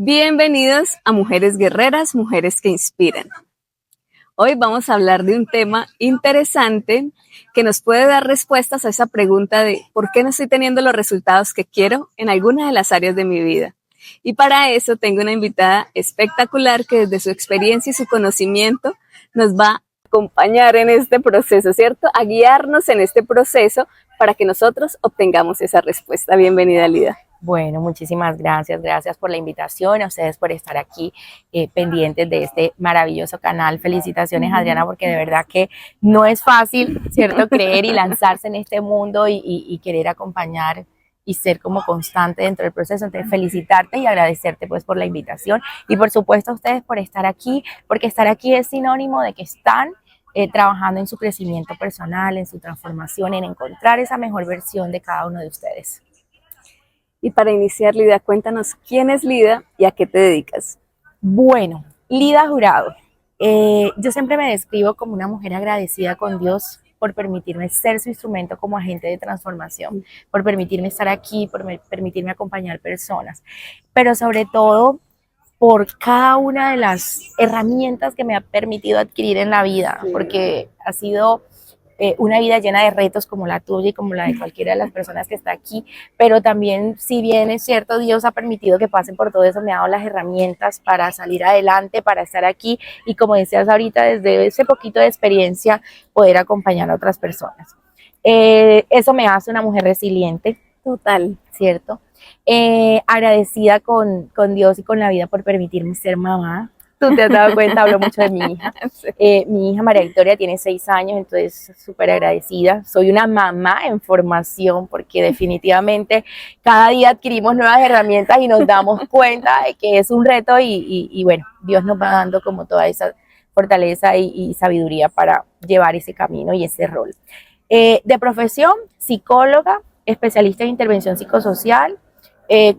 Bienvenidos a Mujeres Guerreras, Mujeres que Inspiran. Hoy vamos a hablar de un tema interesante que nos puede dar respuestas a esa pregunta de ¿por qué no estoy teniendo los resultados que quiero en alguna de las áreas de mi vida? Y para eso tengo una invitada espectacular que desde su experiencia y su conocimiento nos va a acompañar en este proceso, ¿cierto? A guiarnos en este proceso para que nosotros obtengamos esa respuesta. Bienvenida, Lida. Bueno, muchísimas gracias por la invitación, a ustedes por estar aquí pendientes de este maravilloso canal. Felicitaciones, Adriana, porque de verdad que no es fácil, ¿cierto?, creer y lanzarse en este mundo y querer acompañar y ser como constante dentro del proceso. Entonces, felicitarte y agradecerte pues por la invitación y por supuesto a ustedes por estar aquí, porque estar aquí es sinónimo de que están trabajando en su crecimiento personal, en su transformación, en encontrar esa mejor versión de cada uno de ustedes. Y para iniciar, Lida, cuéntanos quién es Lida y a qué te dedicas. Bueno, Lida Jurado. Yo siempre me describo como una mujer agradecida con Dios por permitirme ser su instrumento como agente de transformación, por permitirme estar aquí, por permitirme acompañar personas, pero sobre todo por cada una de las herramientas que me ha permitido adquirir en la vida, porque ha sido una vida llena de retos como la tuya y como la de cualquiera de las personas que está aquí, pero también, si bien es cierto, Dios ha permitido que pasen por todo eso, me ha dado las herramientas para salir adelante, para estar aquí y, como decías ahorita, desde ese poquito de experiencia poder acompañar a otras personas. Eso me hace una mujer resiliente, Total, ¿cierto? Agradecida con Dios y con la vida por permitirme ser mamá. Tú te has dado cuenta, hablo mucho de mi hija. Mi hija María Victoria tiene 6 años, entonces súper agradecida. Soy una mamá en formación porque definitivamente cada día adquirimos nuevas herramientas y nos damos cuenta de que es un reto y bueno, Dios nos va dando como toda esa fortaleza y sabiduría para llevar ese camino y ese rol. De profesión, psicóloga, especialista en intervención psicosocial,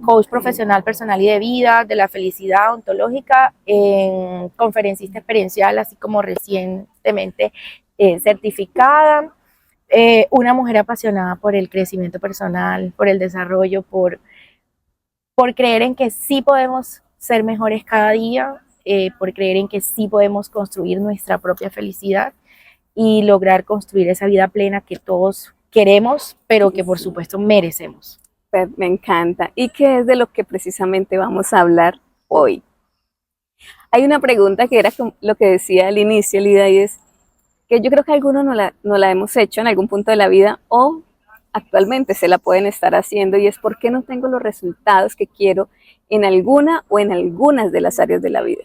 coach profesional personal y de vida, de la felicidad ontológica, conferencista experiencial, así como recientemente certificada, una mujer apasionada por el crecimiento personal, por el desarrollo, por creer en que sí podemos ser mejores cada día, por creer en que sí podemos construir nuestra propia felicidad y lograr construir esa vida plena que todos queremos, pero que por supuesto merecemos. Me encanta. ¿Y qué es de lo que precisamente vamos a hablar hoy? Hay una pregunta que era lo que decía al inicio, Lida, y es que yo creo que algunos no la hemos hecho en algún punto de la vida o actualmente se la pueden estar haciendo, y es ¿por qué no tengo los resultados que quiero en alguna o en algunas de las áreas de la vida?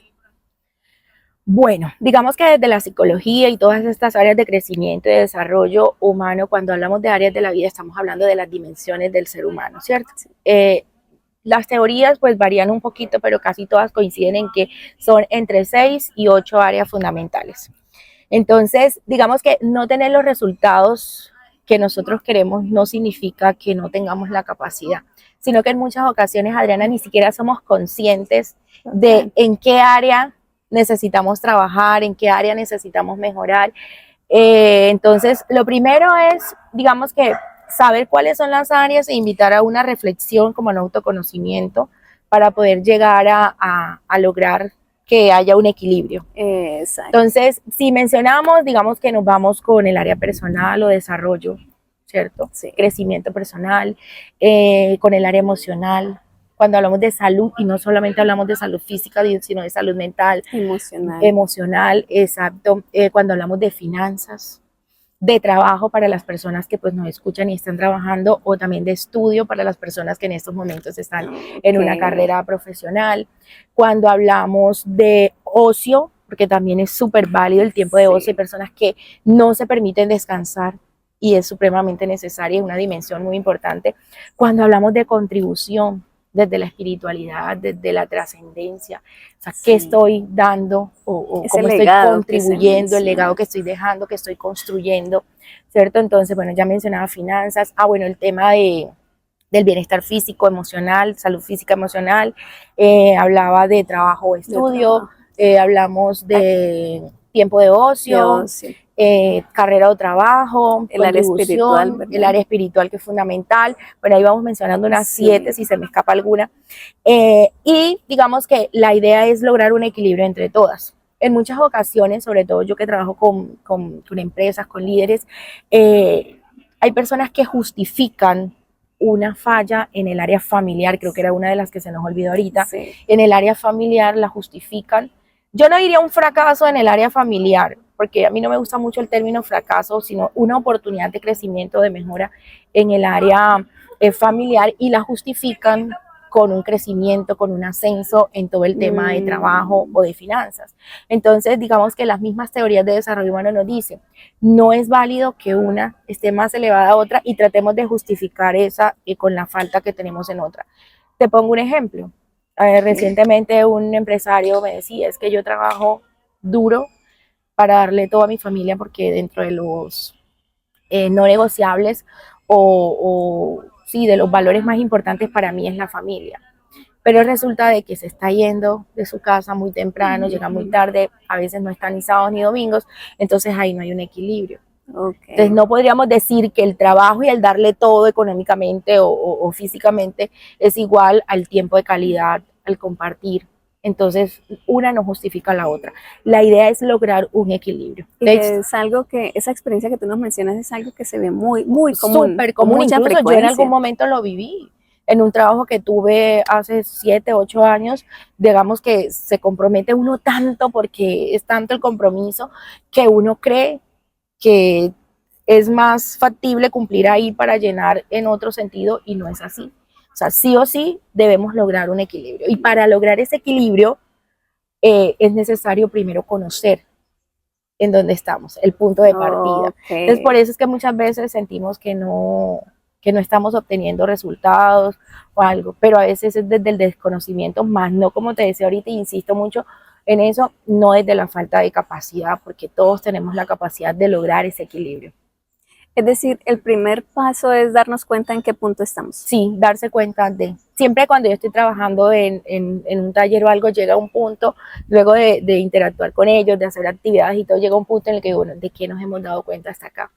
Bueno, digamos que desde la psicología y todas estas áreas de crecimiento y de desarrollo humano, cuando hablamos de áreas de la vida, estamos hablando de las dimensiones del ser humano, ¿cierto? Las teorías pues varían un poquito, pero casi todas coinciden en que son entre 6 y 8 áreas fundamentales. Entonces, digamos que no tener los resultados que nosotros queremos no significa que no tengamos la capacidad, sino que en muchas ocasiones, Adriana, ni siquiera somos conscientes de en qué área necesitamos trabajar, en qué área necesitamos mejorar. Entonces, lo primero es, digamos que, saber cuáles son las áreas e invitar a una reflexión como un autoconocimiento para poder llegar a lograr que haya un equilibrio. Exacto. Entonces, si mencionamos, digamos que nos vamos con el área personal o desarrollo, ¿cierto? Sí. Crecimiento personal, con el área emocional. Cuando hablamos de salud, y no solamente hablamos de salud física, sino de salud mental, emocional, exacto. Cuando hablamos de finanzas, de trabajo para las personas que pues nos escuchan y están trabajando, o también de estudio para las personas que en estos momentos están en una carrera profesional. Cuando hablamos de ocio, porque también es súper válido el tiempo de ocio, hay personas que no se permiten descansar y es supremamente necesaria, es una dimensión muy importante. Cuando hablamos de contribución, desde la espiritualidad, desde la trascendencia, o sea, ¿qué estoy dando o cómo estoy contribuyendo, el legado que estoy dejando, que estoy construyendo, ¿cierto? Entonces, bueno, ya mencionaba finanzas, bueno, el tema del bienestar físico, emocional, salud física, emocional, hablaba de trabajo o estudio, hablamos de tiempo de ocio, carrera o trabajo, el área espiritual, contribución, el área espiritual que es fundamental. Bueno, ahí vamos mencionando unas 7, si se me escapa alguna. Y digamos que la idea es lograr un equilibrio entre todas. En muchas ocasiones, sobre todo yo que trabajo con empresas, con líderes, hay personas que justifican una falla en el área familiar, creo que era una de las que se nos olvidó ahorita, sí. En el área familiar la justifican. Yo no diría un fracaso en el área familiar, porque a mí no me gusta mucho el término fracaso, sino una oportunidad de crecimiento, de mejora en el área familiar, y la justifican con un crecimiento, con un ascenso en todo el tema de trabajo o de finanzas. Entonces, digamos que las mismas teorías de desarrollo humano nos dicen, no es válido que una esté más elevada a otra y tratemos de justificar esa con la falta que tenemos en otra. Te pongo un ejemplo. Recientemente un empresario me decía, es que yo trabajo duro para darle todo a mi familia porque dentro de los no negociables sí, de los valores más importantes para mí es la familia. Pero resulta de que se está yendo de su casa muy temprano, llega muy tarde, a veces no están ni sábados ni domingos, entonces ahí no hay un equilibrio. Okay. Entonces no podríamos decir que el trabajo y el darle todo económicamente o físicamente es igual al tiempo de calidad, al compartir. Entonces una no justifica la otra. La idea es lograr un equilibrio. Y es algo que, esa experiencia que tú nos mencionas es algo que se ve muy común. Súper común, incluso yo en algún momento lo viví. En un trabajo que tuve hace 7, 8 años, digamos que se compromete uno tanto porque es tanto el compromiso que uno cree que es más factible cumplir ahí para llenar en otro sentido, y no es así. O sea, sí o sí debemos lograr un equilibrio. Y para lograr ese equilibrio es necesario primero conocer en dónde estamos, el punto de partida. Okay. Entonces, por eso es que muchas veces sentimos que no estamos obteniendo resultados o algo, pero a veces es desde el desconocimiento, más no, como te decía ahorita, insisto mucho en eso, no desde la falta de capacidad, porque todos tenemos la capacidad de lograr ese equilibrio. Es decir, el primer paso es darnos cuenta en qué punto estamos. Sí, darse cuenta de. Siempre cuando yo estoy trabajando en un taller o algo, llega un punto, luego de interactuar con ellos, de hacer actividades y todo, llega un punto en el que, bueno, ¿de qué nos hemos dado cuenta hasta acá?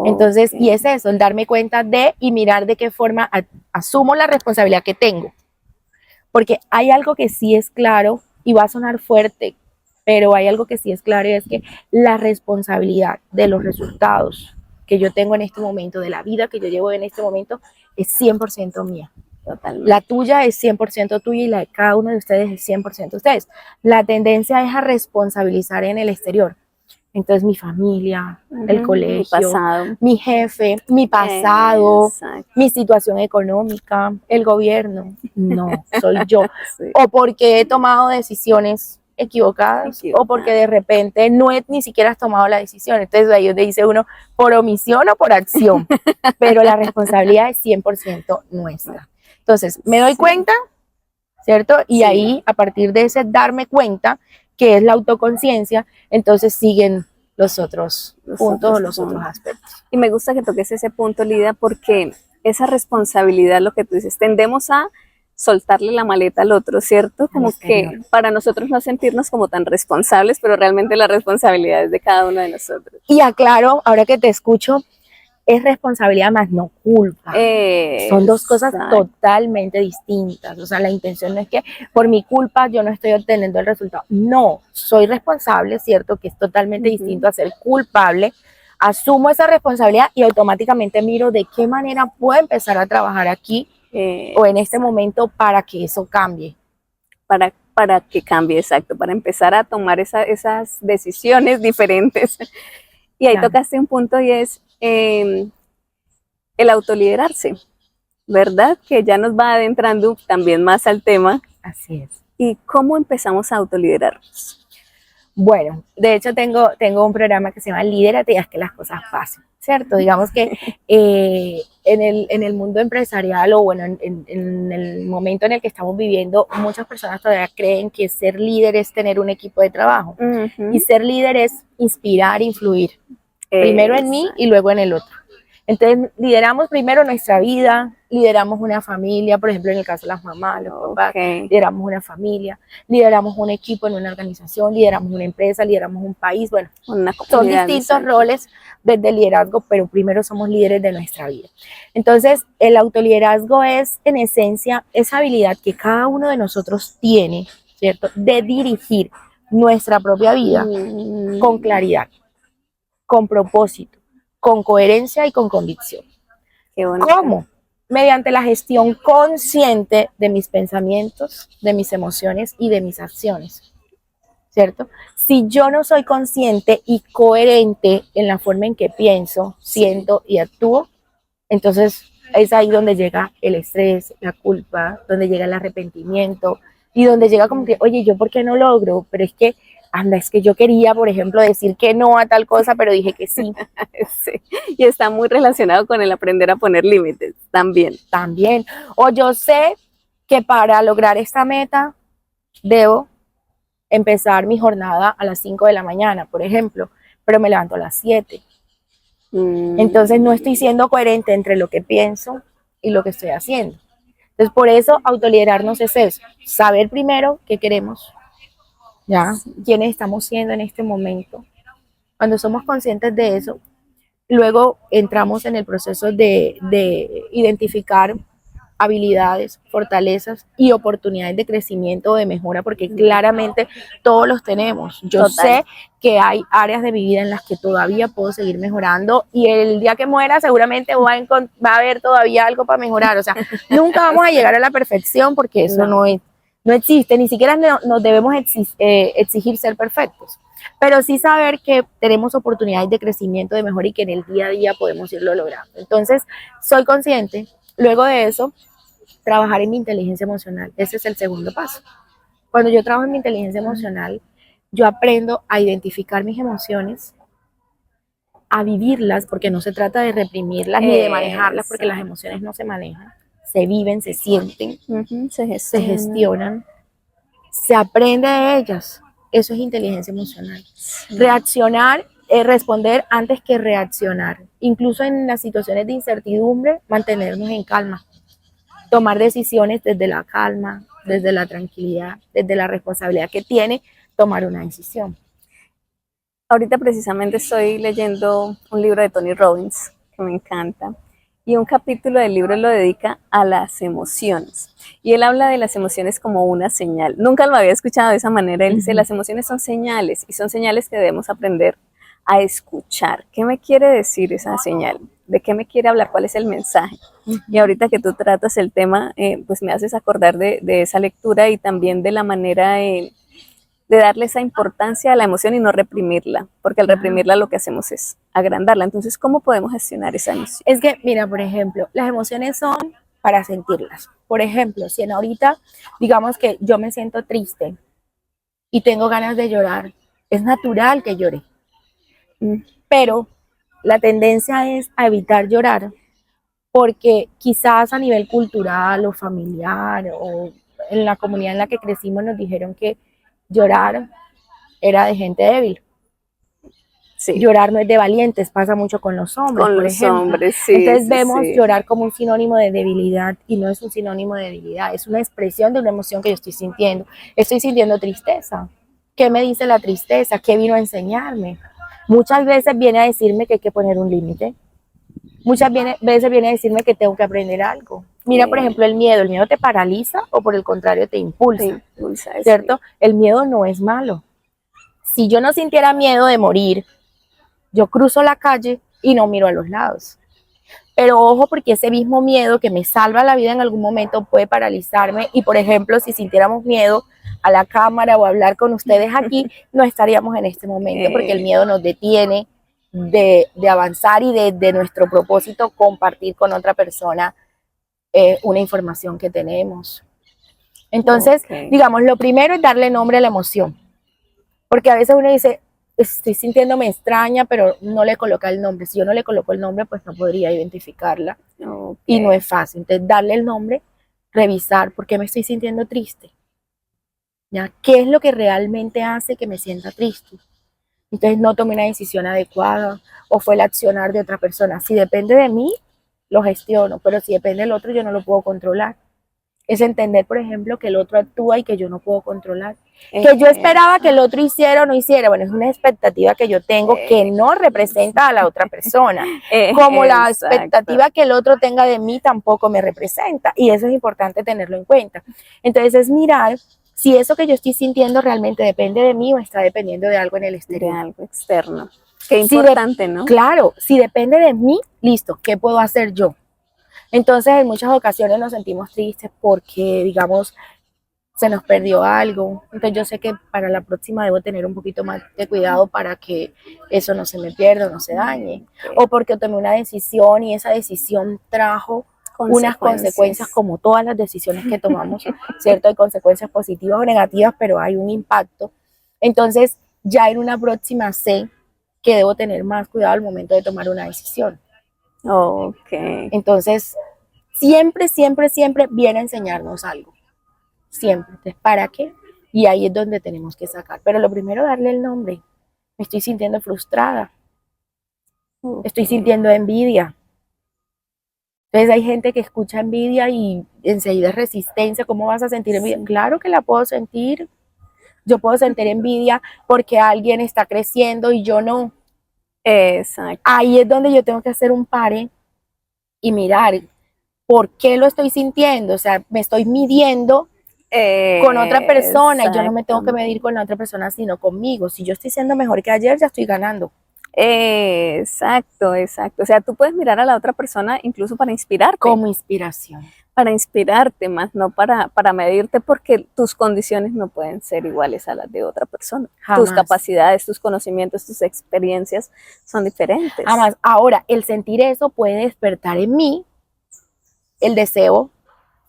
Entonces, y es eso, el darme cuenta de y mirar de qué forma asumo la responsabilidad que tengo. Porque hay algo que sí es claro, y va a sonar fuerte, pero hay algo que sí es claro, y es que la responsabilidad de los resultados que yo tengo en este momento, de la vida que yo llevo en este momento, es 100% mía. Totalmente. La tuya es 100% tuya y la de cada uno de ustedes es 100% de ustedes. La tendencia es a responsabilizar en el exterior. Entonces mi familia, el colegio, mi jefe, mi pasado, mi situación económica, el gobierno. No, soy yo. Sí. O porque he tomado decisiones equivocadas o porque de repente ni siquiera has tomado la decisión. Entonces ahí donde dice uno, por omisión o por acción. Pero la responsabilidad es 100% nuestra. Entonces me doy cuenta, ¿cierto? Y ahí, a partir de ese darme cuenta, que es la autoconciencia, entonces siguen los otros puntos, los otros aspectos. Y me gusta que toques ese punto, Lidia, porque esa responsabilidad, lo que tú dices, tendemos a soltarle la maleta al otro, ¿cierto? Como que para nosotros no sentirnos como tan responsables, pero realmente la responsabilidad es de cada uno de nosotros. Y aclaro, ahora que te escucho, es responsabilidad más no culpa. Son dos cosas totalmente distintas. O sea, la intención no es que por mi culpa yo no estoy obteniendo el resultado. No, soy responsable, cierto, que es totalmente distinto a ser culpable. Asumo esa responsabilidad y automáticamente miro de qué manera puedo empezar a trabajar aquí o en este momento para que eso cambie. Para que cambie, exacto, para empezar a tomar esas decisiones diferentes. Y ahí tocaste un punto y es el autoliderarse, ¿verdad? Que ya nos va adentrando también más al tema. Así es. ¿Y cómo empezamos a autoliderarnos? Bueno, de hecho tengo un programa que se llama Líderate y haz que las cosas pasen, ¿cierto? Digamos que en el mundo empresarial o bueno, en el momento en el que estamos viviendo, muchas personas todavía creen que ser líder es tener un equipo de trabajo. Y ser líder es inspirar, influir. Primero en mí y luego en el otro. Entonces, lideramos primero nuestra vida, lideramos una familia, por ejemplo, en el caso de las mamás, los papás, lideramos una familia, lideramos un equipo en una organización, lideramos una empresa, lideramos un país, bueno, son distintos roles desde el liderazgo, pero primero somos líderes de nuestra vida. Entonces, el autoliderazgo es, en esencia, esa habilidad que cada uno de nosotros tiene, ¿cierto?, de dirigir nuestra propia vida con claridad, con propósito, con coherencia y con convicción. ¿Cómo? Mediante la gestión consciente de mis pensamientos, de mis emociones y de mis acciones, ¿cierto? Si yo no soy consciente y coherente en la forma en que pienso, siento y actúo, entonces es ahí donde llega el estrés, la culpa, donde llega el arrepentimiento y donde llega como que, oye, ¿yo por qué no logro? Pero es que anda, es que yo quería, por ejemplo, decir que no a tal cosa, pero dije que sí. Sí. Y está muy relacionado con el aprender a poner límites también. También. O yo sé que para lograr esta meta debo empezar mi jornada a las 5 de la mañana, por ejemplo, pero me levanto a las 7. Entonces no estoy siendo coherente entre lo que pienso y lo que estoy haciendo. Entonces por eso autoliderarnos es eso, saber primero qué queremos, ¿ya? ¿Quiénes estamos siendo en este momento? Cuando somos conscientes de eso, luego entramos en el proceso de identificar habilidades, fortalezas y oportunidades de crecimiento o de mejora, porque claramente todos los tenemos. Yo sé que hay áreas de mi vida en las que todavía puedo seguir mejorando y el día que muera seguramente va a haber todavía algo para mejorar. O sea, nunca vamos a llegar a la perfección porque eso no existe, ni siquiera nos debemos exigir ser perfectos, pero sí saber que tenemos oportunidades de crecimiento, de mejora y que en el día a día podemos irlo logrando. Entonces, soy consciente. Luego de eso, trabajar en mi inteligencia emocional. Ese es el segundo paso. Cuando yo trabajo en mi inteligencia emocional, yo aprendo a identificar mis emociones, a vivirlas, porque no se trata de reprimirlas ni de manejarlas, porque las emociones no se manejan, se viven, se sienten, se gestionan, se aprende de ellas. Eso es inteligencia emocional. Reaccionar, responder antes que reaccionar. Incluso en las situaciones de incertidumbre, mantenernos en calma. Tomar decisiones desde la calma, desde la tranquilidad, desde la responsabilidad que tiene tomar una decisión. Ahorita precisamente estoy leyendo un libro de Tony Robbins que me encanta y un capítulo del libro lo dedica a las emociones y él habla de las emociones como una señal. Nunca lo había escuchado de esa manera. Él dice, las emociones son señales y son señales que debemos aprender a escuchar. ¿Qué me quiere decir esa señal? ¿De qué me quiere hablar? ¿Cuál es el mensaje? Y ahorita que tú tratas el tema, pues me haces acordar de esa lectura y también de la manera de darle esa importancia a la emoción y no reprimirla, porque al reprimirla lo que hacemos es agrandarla. Entonces, ¿cómo podemos gestionar esa emoción? Es que, mira, por ejemplo, las emociones son para sentirlas. Por ejemplo, si en ahorita, digamos que yo me siento triste y tengo ganas de llorar, es natural que llore. Pero la tendencia es a evitar llorar porque quizás a nivel cultural o familiar o en la comunidad en la que crecimos nos dijeron que llorar era de gente débil. Sí. Llorar no es de valientes, pasa mucho con los hombres, con por los ejemplo. Hombres, sí, entonces vemos llorar como un sinónimo de debilidad y no es un sinónimo de debilidad, es una expresión de una emoción que yo estoy sintiendo. Estoy sintiendo tristeza. ¿Qué me dice la tristeza? ¿Qué vino a enseñarme? Muchas veces viene a decirme que hay que poner un límite. Muchas veces viene a decirme que tengo que aprender algo. Mira, por ejemplo, el miedo te paraliza o por el contrario te impulsa, ¿cierto? Sí. El miedo no es malo. Si yo no sintiera miedo de morir, yo cruzo la calle y no miro a los lados. Pero ojo, porque ese mismo miedo que me salva la vida en algún momento puede paralizarme y, por ejemplo, si sintiéramos miedo a la cámara o a hablar con ustedes aquí, no estaríamos en este momento porque el miedo nos detiene de avanzar y de nuestro propósito compartir con otra persona una información que tenemos. Entonces, digamos, lo primero es darle nombre a la emoción, porque a veces uno dice, estoy sintiéndome extraña, pero no le coloca el nombre. Si yo no le coloco el nombre, pues no podría identificarla. Y no es fácil. Entonces, darle el nombre, revisar por qué me estoy sintiendo triste. ¿Ya? ¿Qué es lo que realmente hace que me sienta triste? Entonces no tomé una decisión adecuada o fue el accionar de otra persona. Si depende de mí, lo gestiono, pero si depende del otro, yo no lo puedo controlar. Es entender, por ejemplo, que el otro actúa y que yo no puedo controlar. Que yo esperaba que el otro hiciera o no hiciera. Bueno, es una expectativa que yo tengo que no representa a la otra persona. Como la expectativa que el otro tenga de mí tampoco me representa. Y eso es importante tenerlo en cuenta. Entonces es mirar si eso que yo estoy sintiendo realmente depende de mí o está dependiendo de algo en el exterior. De algo externo. Qué importante, ¿no? Claro, si depende de mí, listo, ¿qué puedo hacer yo? Entonces, en muchas ocasiones nos sentimos tristes porque, digamos, se nos perdió algo. Entonces, yo sé que para la próxima debo tener un poquito más de cuidado para que eso no se me pierda, no se dañe. O porque tomé una decisión y esa decisión trajo unas consecuencias como todas las decisiones que tomamos, ¿cierto? Hay consecuencias positivas o negativas, pero hay un impacto. Entonces, ya en una próxima sé que debo tener más cuidado al momento de tomar una decisión. Ok. Entonces, siempre, siempre, siempre viene a enseñarnos algo. Siempre. Entonces, ¿para qué? Y ahí es donde tenemos que sacar. Pero lo primero, darle el nombre. Me estoy sintiendo frustrada. Estoy sintiendo envidia. Entonces hay gente que escucha envidia y enseguida es resistencia. ¿Cómo vas a sentir envidia? Sí. Claro que la puedo sentir. Yo puedo sentir envidia porque alguien está creciendo y yo no. Exacto. Ahí es donde yo tengo que hacer un pare y mirar por qué lo estoy sintiendo. O sea, me estoy midiendo con otra persona y yo no me tengo que medir con la otra persona, sino conmigo. Si yo estoy siendo mejor que ayer, ya estoy ganando. Exacto, exacto. O sea, tú puedes mirar a la otra persona incluso para inspirarte. Como inspiración. Para inspirarte más, no para medirte, porque tus condiciones no pueden ser iguales a las de otra persona. Jamás. Tus capacidades, tus conocimientos, tus experiencias son diferentes. Jamás. Ahora, el sentir eso puede despertar en mí el deseo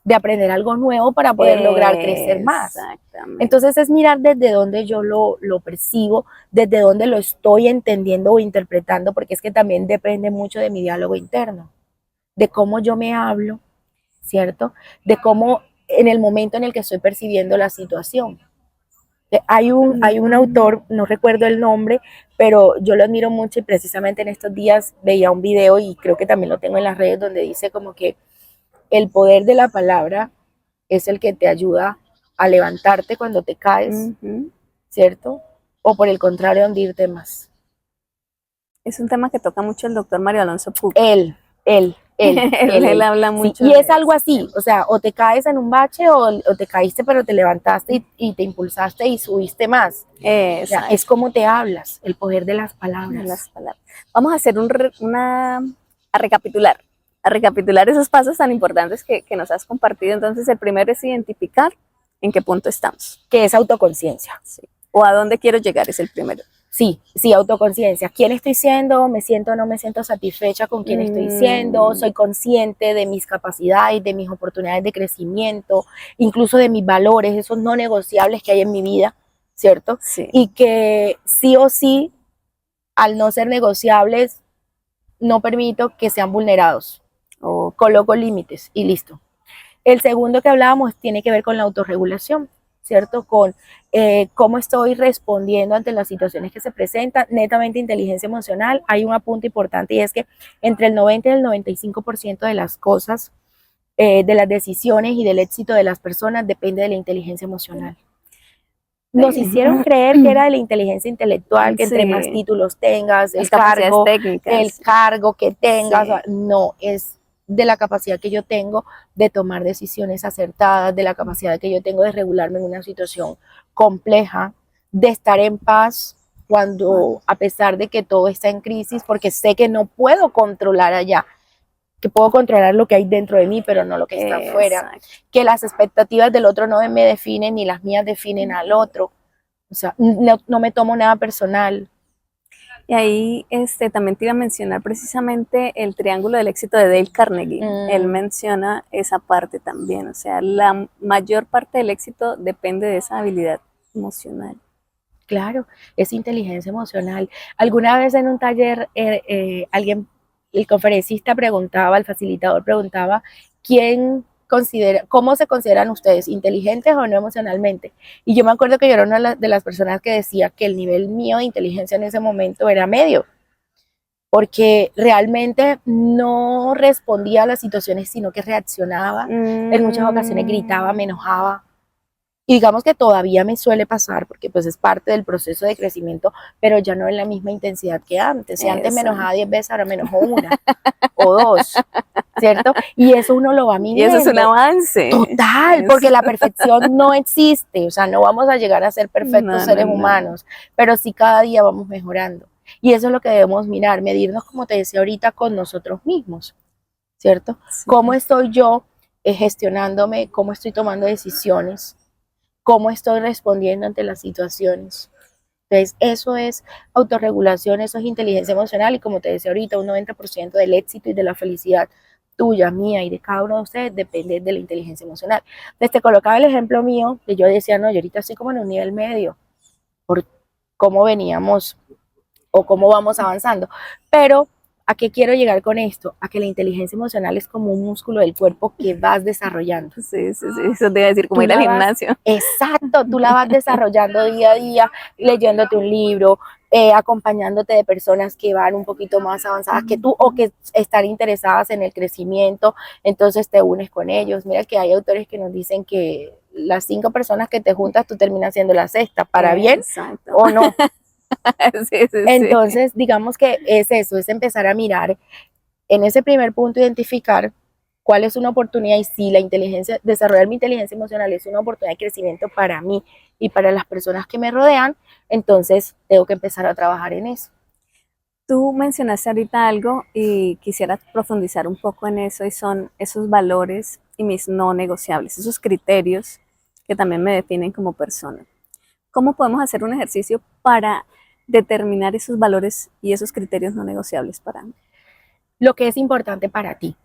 de aprender algo nuevo para poder lograr crecer más. Entonces es mirar desde dónde yo lo percibo, desde dónde lo estoy entendiendo o interpretando, porque es que también depende mucho de mi diálogo interno, de cómo yo me hablo, ¿cierto? De cómo en el momento en el que estoy percibiendo la situación. Hay un autor, no recuerdo el nombre, pero yo lo admiro mucho y precisamente en estos días veía un video y creo que también lo tengo en las redes donde dice como que el poder de la palabra es el que te ayuda a levantarte cuando te caes, ¿cierto? O por el contrario, hundirte más. Es un tema que toca mucho el doctor Mario Alonso Puig. Él habla mucho. Sí, y es algo así, o sea, o te caes en un bache o te caíste pero te levantaste y te impulsaste y subiste más. O sea, es como te hablas, el poder de las palabras. Vamos a hacer a recapitular esos pasos tan importantes que nos has compartido. Entonces, el primero es identificar en qué punto estamos. Que es autoconciencia. Sí. O a dónde quiero llegar es el primero. Sí, autoconciencia. ¿Quién estoy siendo? ¿Me siento o no me siento satisfecha con quién estoy siendo? ¿Soy consciente de mis capacidades, de mis oportunidades de crecimiento, incluso de mis valores, esos no negociables que hay en mi vida, ¿cierto? Sí. Y que sí o sí, al no ser negociables, no permito que sean vulnerados. Coloco límites y listo. El segundo que hablábamos tiene que ver con la autorregulación, ¿cierto? Con cómo estoy respondiendo ante las situaciones que se presentan, netamente inteligencia emocional. Hay un apunte importante y es que entre el 90 y el 95% de las cosas, de las decisiones y del éxito de las personas depende de la inteligencia emocional. Nos hicieron creer que era de la inteligencia intelectual, que entre más títulos tengas, el cargo que tengas, no, es de la capacidad que yo tengo de tomar decisiones acertadas, de la capacidad que yo tengo de regularme en una situación compleja, de estar en paz cuando, a pesar de que todo está en crisis, porque sé que no puedo controlar allá, que puedo controlar lo que hay dentro de mí, pero no lo que está afuera, que las expectativas del otro no me definen ni las mías definen al otro, o sea, no me tomo nada personal. Y ahí también te iba a mencionar precisamente el triángulo del éxito de Dale Carnegie. Él menciona esa parte también, o sea, la mayor parte del éxito depende de esa habilidad emocional. Claro, es inteligencia emocional. Alguna vez en un taller el conferencista preguntaba, el facilitador preguntaba, ¿quién ¿cómo se consideran ustedes? ¿Inteligentes o no emocionalmente? Y yo me acuerdo que yo era una de las personas que decía que el nivel mío de inteligencia en ese momento era medio, porque realmente no respondía a las situaciones, sino que reaccionaba. En muchas ocasiones gritaba, me enojaba. Y digamos que todavía me suele pasar, porque pues es parte del proceso de crecimiento, pero ya no en la misma intensidad que antes. Si antes me enojaba 10 veces, ahora me enojo una o dos, ¿cierto? Y eso uno lo va midiendo. Y eso es un avance. Total, porque la perfección no existe, o sea, no vamos a llegar a ser perfectos seres humanos, pero sí cada día vamos mejorando. Y eso es lo que debemos mirar, medirnos, como te decía ahorita, con nosotros mismos, ¿cierto? Sí. ¿Cómo estoy yo gestionándome? ¿Cómo estoy tomando decisiones? ¿Cómo estoy respondiendo ante las situaciones? Entonces, eso es autorregulación, eso es inteligencia emocional y como te decía ahorita, un 90% del éxito y de la felicidad tuya, mía y de cada uno de ustedes depende de la inteligencia emocional. Entonces, te colocaba el ejemplo mío que yo decía, no, yo ahorita estoy como en un nivel medio por cómo veníamos o cómo vamos avanzando, pero ¿a qué quiero llegar con esto? A que la inteligencia emocional es como un músculo del cuerpo que vas desarrollando. Sí, eso te iba a decir, como ir al gimnasio. Exacto, tú la vas desarrollando día a día, leyéndote un libro, acompañándote de personas que van un poquito más avanzadas que tú o que están interesadas en el crecimiento, entonces te unes con ellos. Mira que hay autores que nos dicen que las 5 personas que te juntas, tú terminas siendo la sexta, para bien o no. Entonces, digamos que es eso, es empezar a mirar en ese primer punto, identificar cuál es una oportunidad y si desarrollar mi inteligencia emocional es una oportunidad de crecimiento para mí y para las personas que me rodean, entonces tengo que empezar a trabajar en eso. Tú mencionaste ahorita algo y quisiera profundizar un poco en eso y son esos valores y mis no negociables, esos criterios que también me definen como persona. ¿Cómo podemos hacer un ejercicio para determinar esos valores y esos criterios no negociables para mí? Lo que es importante para ti,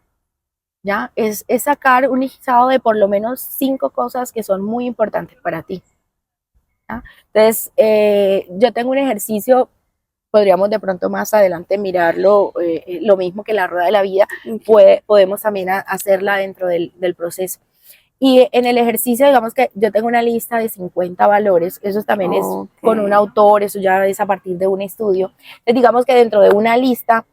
¿ya? Es sacar un listado de por lo menos 5 cosas que son muy importantes para ti, ¿ya? Entonces, yo tengo un ejercicio, podríamos de pronto más adelante mirarlo, lo mismo que la rueda de la vida, podemos también hacerla dentro del proceso. Y en el ejercicio, digamos que yo tengo una lista de 50 valores, eso también es con un autor, eso ya es a partir de un estudio. Entonces, digamos que dentro de una lista,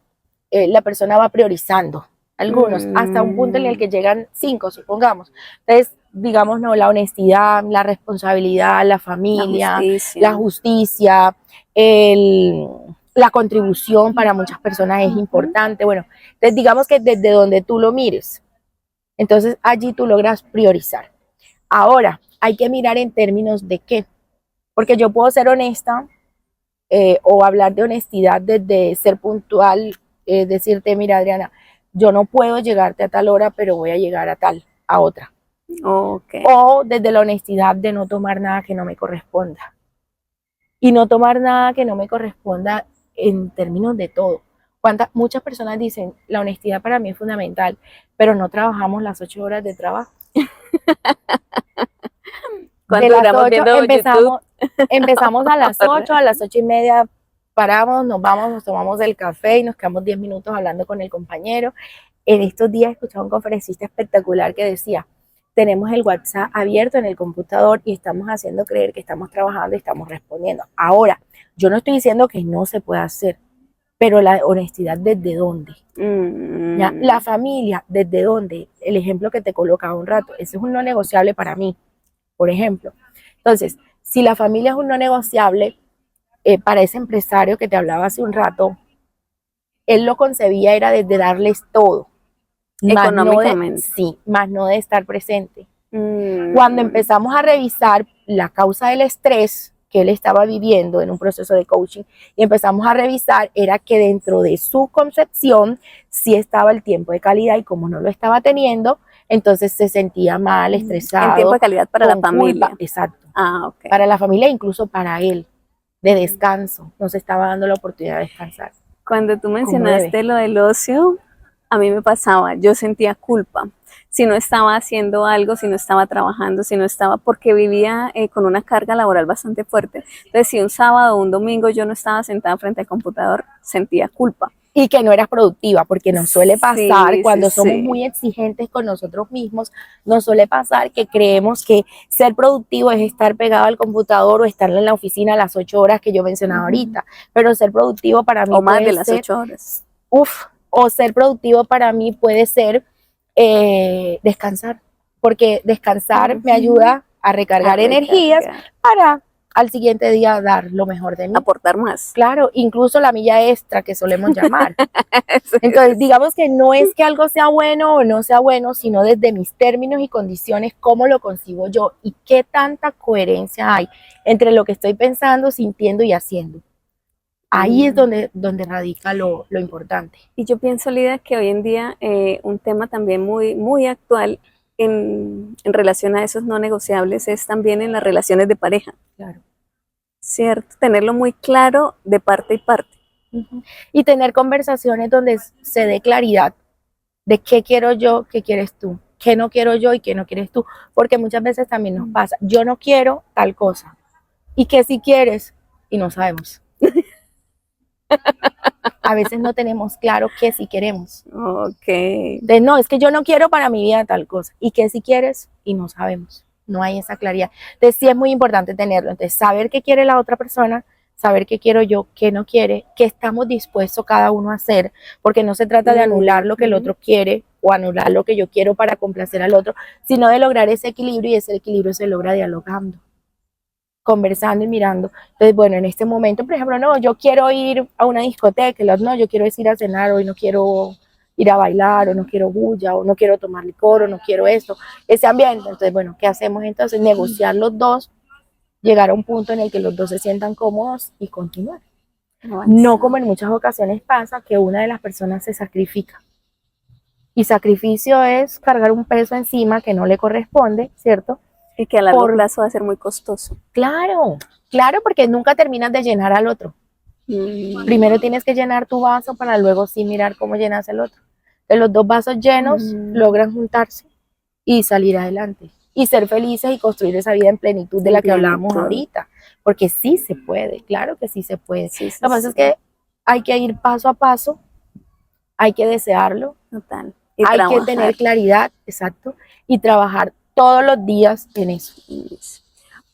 la persona va priorizando algunos, hasta un punto en el que llegan 5, supongamos. Entonces, digamos, no, la honestidad, la responsabilidad, la familia, la justicia, la contribución para muchas personas es importante. Bueno, entonces digamos que desde donde tú lo mires, entonces allí tú logras priorizar. Ahora, hay que mirar en términos de qué, porque yo puedo ser honesta o hablar de honestidad desde ser puntual, decirte, mira Adriana, yo no puedo llegarte a tal hora, pero voy a llegar a otra. O desde la honestidad de no tomar nada que no me corresponda. Y no tomar nada que no me corresponda en términos de todo. Muchas personas dicen, la honestidad para mí es fundamental, pero no trabajamos las 8 horas de trabajo. ¿Cuánto duramos viendo empezamos a las 8, a las 8:30 paramos, nos vamos, nos tomamos el café y nos quedamos 10 minutos hablando con el compañero. En estos días escuché a un conferencista espectacular que decía, tenemos el WhatsApp abierto en el computador y estamos haciendo creer que estamos trabajando y estamos respondiendo. Ahora, yo no estoy diciendo que no se pueda hacer, pero la honestidad, ¿desde dónde? ¿Ya? La familia, ¿desde dónde? El ejemplo que te colocaba un rato, ese es un no negociable para mí, por ejemplo. Entonces, si la familia es un no negociable, para ese empresario que te hablaba hace un rato, él lo concebía era desde darles todo. Económicamente. Más no de estar presente. Cuando empezamos a revisar la causa del estrés que él estaba viviendo en un proceso de coaching y empezamos a revisar, era que dentro de su concepción sí estaba el tiempo de calidad y como no lo estaba teniendo, entonces se sentía mal, estresado. El tiempo de calidad para la familia. Culpa. Exacto. Para la familia, incluso para él, de descanso. No se estaba dando la oportunidad de descansar. Cuando tú mencionaste lo del ocio, A mí me pasaba, yo sentía culpa. Si no estaba haciendo algo, si no estaba trabajando, si no estaba, porque vivía con una carga laboral bastante fuerte. Entonces, si un sábado o un domingo yo no estaba sentada frente al computador, sentía culpa. Y que no eras productiva, porque nos suele pasar Sí, sí, cuando somos sí. muy exigentes con nosotros mismos, nos suele pasar que creemos que ser productivo es estar pegado al computador o estar en la oficina a las 8 horas que yo mencionaba ahorita, pero ser productivo para mí O más de puede las ser, 8 horas. o ser productivo para mí puede ser descansar, porque descansar me ayuda a recargar energías para al siguiente día dar lo mejor de mí. Aportar más. Claro, incluso la milla extra que solemos llamar. Entonces, digamos que no es que algo sea bueno o no sea bueno, sino desde mis términos y condiciones, cómo lo concibo yo y qué tanta coherencia hay entre lo que estoy pensando, sintiendo y haciendo. Ahí es donde radica lo importante. Y yo pienso, Lida, que hoy en día un tema también muy, muy actual en relación a esos no negociables es también en las relaciones de pareja. Claro. ¿Cierto? Tenerlo muy claro de parte y parte. Y tener conversaciones donde se dé claridad de qué quiero yo, qué quieres tú, qué no quiero yo y qué no quieres tú, porque muchas veces también nos pasa, yo no quiero tal cosa, y qué si quieres, y no sabemos. A veces no tenemos claro qué si queremos. Ok. Entonces, no, es que yo no quiero para mi vida tal cosa, y qué si quieres, y no sabemos, no hay esa claridad. Entonces sí es muy importante tenerlo, entonces saber qué quiere la otra persona, saber qué quiero yo, qué no quiere, qué estamos dispuestos cada uno a hacer, porque no se trata de anular lo que el otro quiere o anular lo que yo quiero para complacer al otro, sino de lograr ese equilibrio, y ese equilibrio se logra dialogando, conversando y mirando. Entonces, bueno, en este momento, por ejemplo, no, yo quiero ir a una discoteca, no, yo quiero ir a cenar, hoy no quiero ir a bailar, o no quiero bulla, o no quiero tomar licor, o no quiero esto, ese ambiente. Entonces, bueno, ¿qué hacemos entonces? Negociar los dos, llegar a un punto en el que los dos se sientan cómodos y continuar. No como en muchas ocasiones pasa, que una de las personas se sacrifica. Y sacrificio es cargar un peso encima que no le corresponde, ¿cierto? Y que a largo plazo va a ser muy costoso. Claro, claro, porque nunca terminas de llenar al otro. Primero tienes que llenar tu vaso para luego sí mirar cómo llenas el otro. De los dos vasos llenos logran juntarse y salir adelante. Y ser felices y construir esa vida en plenitud de la que hablábamos ahorita. Porque sí se puede, claro que sí se puede. Sí, lo que pasa es que hay que ir paso a paso, hay que desearlo, total. Hay que tener claridad, exacto, y trabajar todos los días en eso.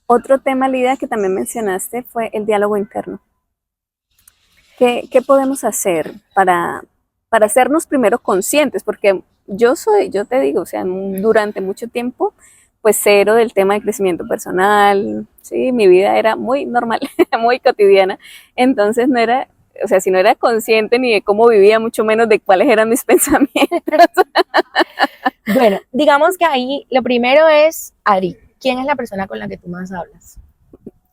Otro tema, Lida, que también mencionaste fue el diálogo interno. ¿Qué podemos hacer para hacernos primero conscientes? Porque yo te digo, o sea, durante mucho tiempo, pues cero del tema de crecimiento personal, sí, mi vida era muy normal, muy cotidiana, entonces no era, o sea, si no era consciente ni de cómo vivía, mucho menos de cuáles eran mis pensamientos. Bueno, digamos que ahí lo primero es, Adri, ¿quién es la persona con la que tú más hablas?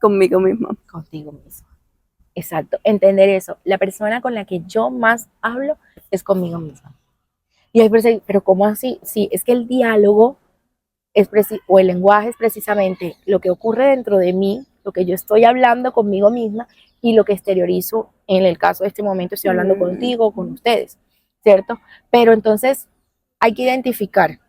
Conmigo mismo. Contigo mismo. Exacto, entender eso. La persona con la que yo más hablo es conmigo misma. Y hay personas, pero ¿cómo así? Sí, es que el diálogo o el lenguaje es precisamente lo que ocurre dentro de mí, lo que yo estoy hablando conmigo misma y lo que exteriorizo. En el caso de este momento estoy hablando contigo, con ustedes, ¿cierto? Pero entonces hay que identificar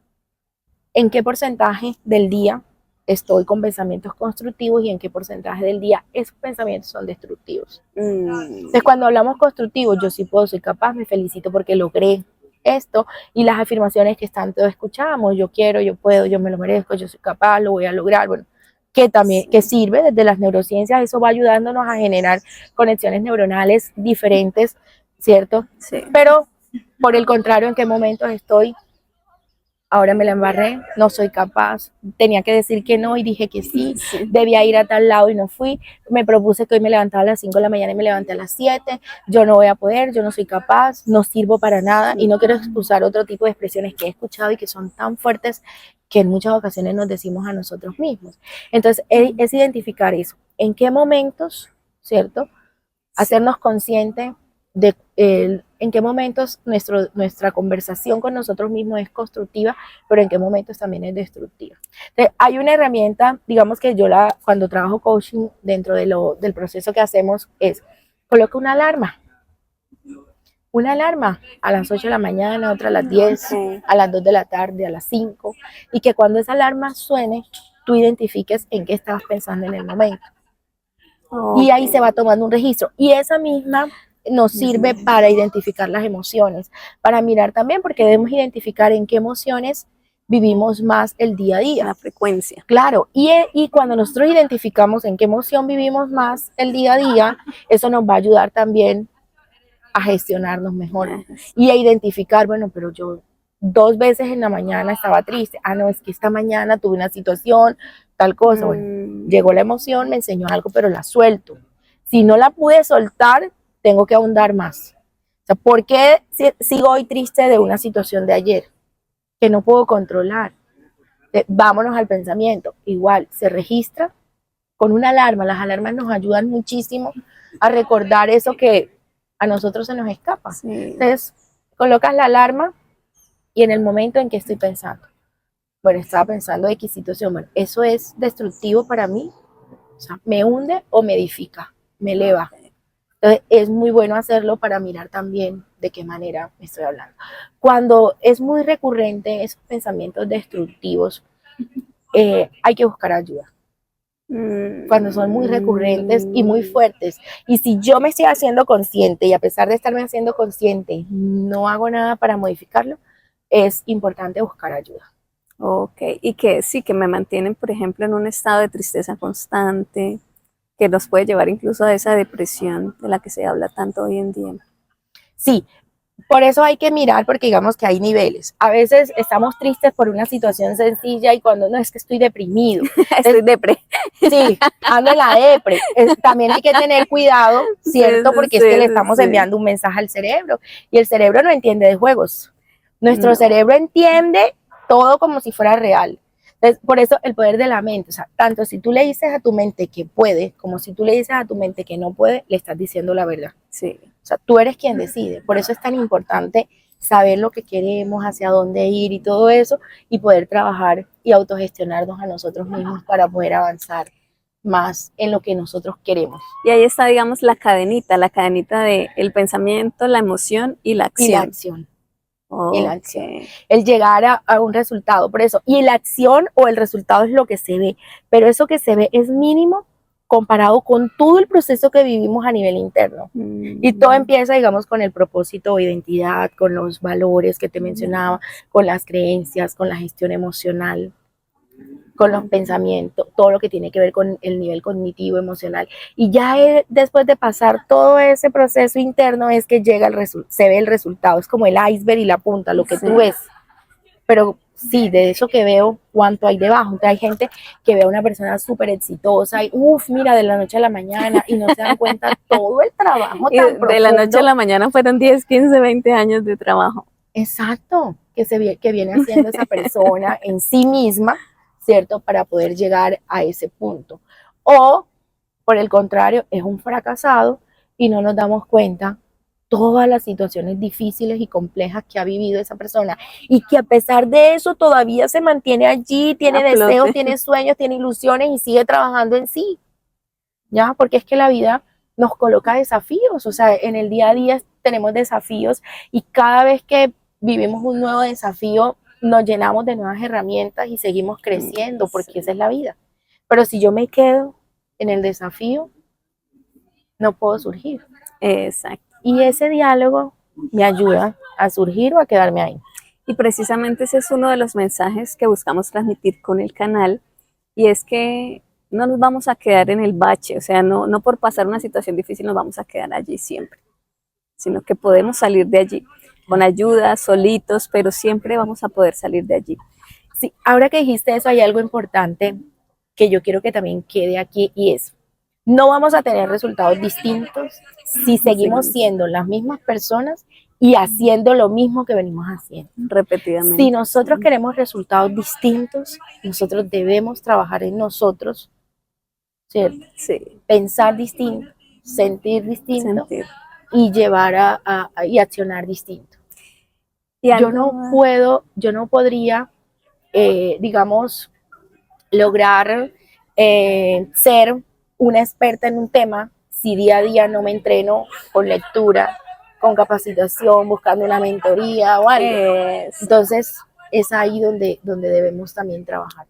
en qué porcentaje del día estoy con pensamientos constructivos y en qué porcentaje del día esos pensamientos son destructivos. Entonces, cuando hablamos constructivos, yo sí puedo, soy capaz, me felicito porque logré esto, y las afirmaciones que tanto escuchamos, yo quiero, yo puedo, yo me lo merezco, yo soy capaz, lo voy a lograr, bueno, que también, que sirve desde las neurociencias, eso va ayudándonos a generar conexiones neuronales diferentes, ¿cierto? Sí. Pero, por el contrario, ¿en qué momentos estoy? Ahora me la embarré, no soy capaz, tenía que decir que no y dije que sí, debía ir a tal lado y no fui, me propuse que hoy me levantaba a las 5 de la mañana y me levanté a las 7, yo no voy a poder, yo no soy capaz, no sirvo para nada, y no quiero excusar otro tipo de expresiones que he escuchado y que son tan fuertes que en muchas ocasiones nos decimos a nosotros mismos. Entonces es identificar eso, en qué momentos, ¿cierto? Hacernos conscientes de en qué momentos nuestra conversación con nosotros mismos es constructiva, pero en qué momentos también es destructiva. Entonces, hay una herramienta, digamos que yo cuando trabajo coaching, dentro del proceso que hacemos es, coloca una alarma. una alarma a las 8 de la mañana, otra a las 10, Ok. a las 2 de la tarde, a las 5, y que cuando esa alarma suene, tú identifiques en qué estabas pensando en el momento. Y ahí Ok. se va tomando un registro. Y esa misma nos sirve para identificar las emociones, para mirar también, porque debemos identificar en qué emociones vivimos más el día a día. La frecuencia. Claro, y cuando nosotros identificamos en qué emoción vivimos más el día a día, eso nos va a ayudar también a gestionarnos mejor y a identificar, bueno, pero yo 2 veces en la mañana estaba triste. Ah, no, es que esta mañana tuve una situación, tal cosa. Bueno, llegó la emoción, me enseñó algo, pero la suelto. Si no la pude soltar, tengo que ahondar más. O sea, ¿por qué sigo hoy triste de una situación de ayer que no puedo controlar? Vámonos al pensamiento. Igual, se registra con una alarma. Las alarmas nos ayudan muchísimo a recordar eso que a nosotros se nos escapa. Sí. Entonces, colocas la alarma y en el momento en que estoy pensando, bueno, estaba pensando X situación, bueno, ¿eso es destructivo para mí? O sea, ¿me hunde o me edifica? ¿Me eleva? Entonces, es muy bueno hacerlo para mirar también de qué manera me estoy hablando. Cuando es muy recurrente esos pensamientos destructivos, hay que buscar ayuda. Cuando son muy recurrentes y muy fuertes. Y si yo me estoy haciendo consciente y a pesar de estarme haciendo consciente, no hago nada para modificarlo, es importante buscar ayuda. Ok, y que sí, que me mantienen, por ejemplo, en un estado de tristeza constante, que nos puede llevar incluso a esa depresión de la que se habla tanto hoy en día. Sí, por eso hay que mirar, porque digamos que hay niveles. A veces estamos tristes por una situación sencilla y cuando no, es que estoy deprimido. Estoy depre. Sí, ando en la depre. También hay que tener cuidado, ¿cierto? Porque es que le estamos enviando un mensaje al cerebro y el cerebro no entiende de juegos. Nuestro cerebro entiende todo como si fuera real. Entonces, por eso el poder de la mente, o sea, tanto si tú le dices a tu mente que puede, como si tú le dices a tu mente que no puede, le estás diciendo la verdad. Sí. O sea, tú eres quien decide. Por eso es tan importante saber lo que queremos, hacia dónde ir y todo eso, y poder trabajar y autogestionarnos a nosotros mismos para poder avanzar más en lo que nosotros queremos. Y ahí está, digamos, la cadenita de el pensamiento, la emoción y la acción. Y la acción. Okay. Y la acción. El llegar a un resultado. Por eso, y la acción o el resultado es lo que se ve, pero eso que se ve es mínimo comparado con todo el proceso que vivimos a nivel interno. Y todo empieza, digamos, con el propósito o identidad, con los valores que te mencionaba, con las creencias, con la gestión emocional, con los pensamientos, todo lo que tiene que ver con el nivel cognitivo, emocional. Y ya después de pasar todo ese proceso interno es que llega se ve el resultado. Es como el iceberg y la punta, lo que tú ves. Pero sí, de eso que veo, cuánto hay debajo. Entonces hay gente que ve a una persona súper exitosa y mira, de la noche a la mañana y no se dan cuenta todo el trabajo tan profundo. De la noche a la mañana fueron 10, 15, 20 años de trabajo. Exacto, que viene haciendo esa persona en sí misma, ¿cierto? Para poder llegar a ese punto. O, por el contrario, es un fracasado y no nos damos cuenta todas las situaciones difíciles y complejas que ha vivido esa persona y que a pesar de eso todavía se mantiene allí, tiene deseos, tiene sueños, tiene ilusiones y sigue trabajando en sí, ¿ya? Porque es que la vida nos coloca desafíos, o sea, en el día a día tenemos desafíos y cada vez que vivimos un nuevo desafío nos llenamos de nuevas herramientas y seguimos creciendo porque esa es la vida. Pero si yo me quedo en el desafío, no puedo surgir. Exacto. Y ese diálogo me ayuda a surgir o a quedarme ahí. Y precisamente ese es uno de los mensajes que buscamos transmitir con el canal, y es que no nos vamos a quedar en el bache, o sea, no por pasar una situación difícil nos vamos a quedar allí siempre, sino que podemos salir de allí con ayuda, solitos, pero siempre vamos a poder salir de allí. Sí, ahora que dijiste eso, hay algo importante que yo quiero que también quede aquí y es, no vamos a tener resultados distintos si seguimos siendo las mismas personas y haciendo lo mismo que venimos haciendo. Repetidamente. Si nosotros queremos resultados distintos, nosotros debemos trabajar en nosotros, ¿cierto? Sí. Pensar distinto, sentir distinto y llevar y accionar distinto. Yo no podría, digamos, lograr ser una experta en un tema si día a día no me entreno con lectura, con capacitación, buscando una mentoría o algo. Entonces, es ahí donde debemos también trabajar.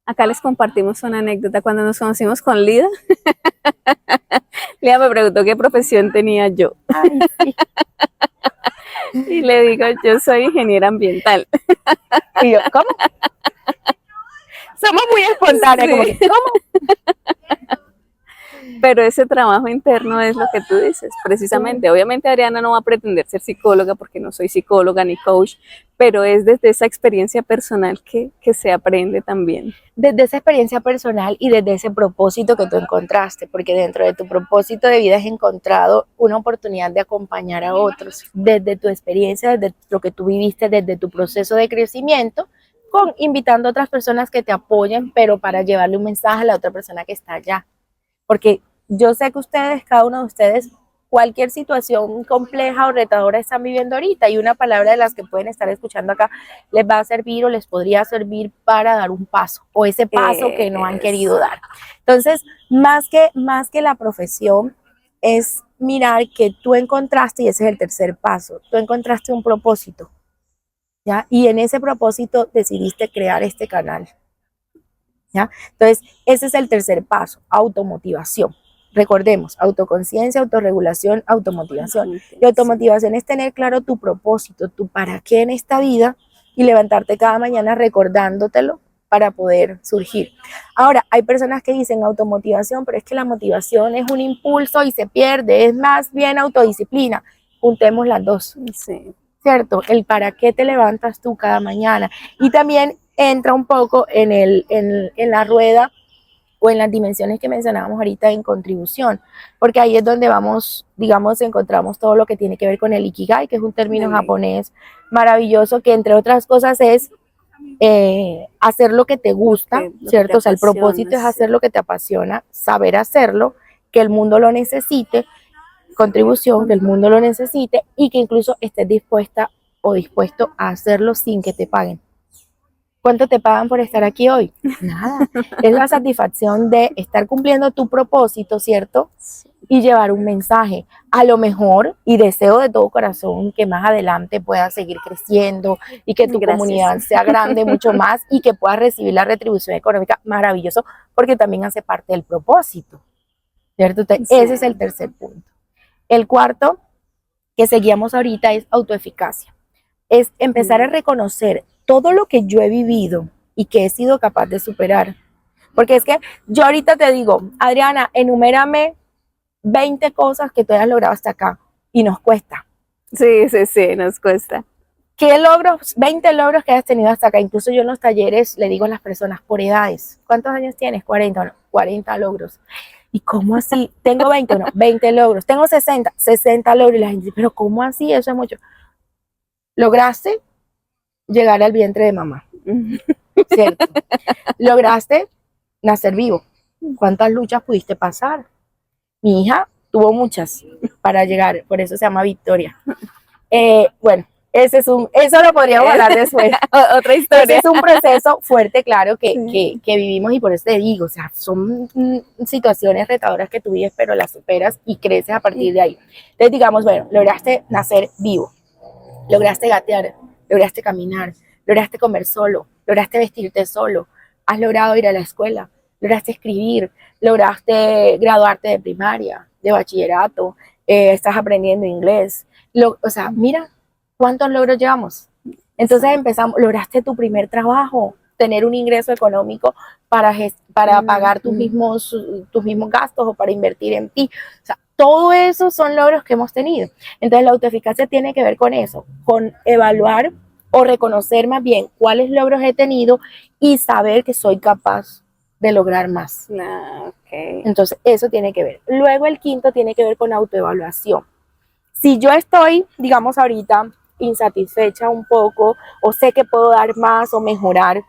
Acá les compartimos una anécdota. Cuando nos conocimos con Lida, Lida me preguntó qué profesión tenía yo. Ay, sí. Y le digo, yo soy ingeniera ambiental. Y yo, ¿cómo? Somos muy espontáneos, Sí. como que, ¿cómo? Pero ese trabajo interno es lo que tú dices, precisamente. Obviamente Adriana no va a pretender ser psicóloga porque no soy psicóloga ni coach, pero es desde esa experiencia personal que se aprende también. Desde esa experiencia personal y desde ese propósito que tú encontraste, porque dentro de tu propósito de vida has encontrado una oportunidad de acompañar a otros, desde tu experiencia, desde lo que tú viviste, desde tu proceso de crecimiento, invitando a otras personas que te apoyen, pero para llevarle un mensaje a la otra persona que está allá. Porque yo sé que ustedes, cada uno de ustedes, cualquier situación compleja o retadora están viviendo ahorita, y una palabra de las que pueden estar escuchando acá les va a servir o les podría servir para dar un paso, o ese paso que no han querido dar. Entonces, más que la profesión, es mirar que tú encontraste, y ese es el tercer paso, tú encontraste un propósito, ¿ya? Y en ese propósito decidiste crear este canal. ¿Ya? Entonces, ese es el tercer paso, automotivación. Recordemos, autoconciencia, autorregulación, automotivación. Y automotivación es tener claro tu propósito, tu para qué en esta vida, y levantarte cada mañana recordándotelo para poder surgir. Ahora, hay personas que dicen automotivación, pero es que la motivación es un impulso y se pierde, es más bien autodisciplina. Juntemos las dos. Sí. ¿Cierto? El para qué te levantas tú cada mañana. Y también entra un poco en la rueda o en las dimensiones que mencionábamos ahorita en contribución, porque ahí es donde vamos, digamos, encontramos todo lo que tiene que ver con el Ikigai, que es un término japonés maravilloso, que entre otras cosas es hacer lo que te gusta, ¿cierto? O sea, el propósito es hacer lo que te apasiona, saber hacerlo, que el mundo lo necesite, contribución, que el mundo lo necesite, y que incluso estés dispuesta o dispuesto a hacerlo sin que te paguen. ¿Cuánto te pagan por estar aquí hoy? Nada. Es la satisfacción de estar cumpliendo tu propósito, ¿cierto? Y llevar un mensaje. A lo mejor, y deseo de todo corazón que más adelante puedas seguir creciendo y que tu comunidad sea grande mucho más y que puedas recibir la retribución económica, maravilloso, porque también hace parte del propósito, ¿cierto? Entonces, ese es el tercer punto. El cuarto que seguíamos ahorita es autoeficacia. Es empezar a reconocer todo lo que yo he vivido y que he sido capaz de superar. Porque es que yo ahorita te digo, Adriana, enumérame 20 cosas que tú hayas logrado hasta acá, y nos cuesta. Sí, nos cuesta. ¿Qué logros, 20 logros que hayas tenido hasta acá? Incluso yo en los talleres le digo a las personas por edades, ¿cuántos años tienes? 40, no, 40 logros. ¿Y cómo así? Tengo 20, no, 20 logros. Tengo 60 logros. Y la gente dice, pero ¿cómo así? Eso es mucho. Lograste llegar al vientre de mamá, ¿cierto? Lograste nacer vivo. ¿Cuántas luchas pudiste pasar? Mi hija tuvo muchas para llegar, por eso se llama Victoria. Bueno, eso lo podríamos hablar después. Otra historia. Ese es un proceso fuerte, claro, que vivimos, y por eso te digo, o sea, son situaciones retadoras que tú vives, pero las superas y creces a partir de ahí. Entonces, digamos, bueno, lograste nacer vivo, lograste gatear, lograste caminar, lograste comer solo, lograste vestirte solo, has logrado ir a la escuela, lograste escribir, lograste graduarte de primaria, de bachillerato, estás aprendiendo inglés. O sea, mira cuántos logros llevamos. Entonces empezamos, lograste tu primer trabajo, tener un ingreso económico para pagar tus mismos gastos o para invertir en ti. O sea, todo eso son logros que hemos tenido. Entonces la autoeficacia tiene que ver con eso, con evaluar o reconocer más bien cuáles logros he tenido y saber que soy capaz de lograr más. Entonces eso tiene que ver. Luego el quinto tiene que ver con autoevaluación. Si yo estoy, digamos ahorita, insatisfecha un poco, o sé que puedo dar más o mejorar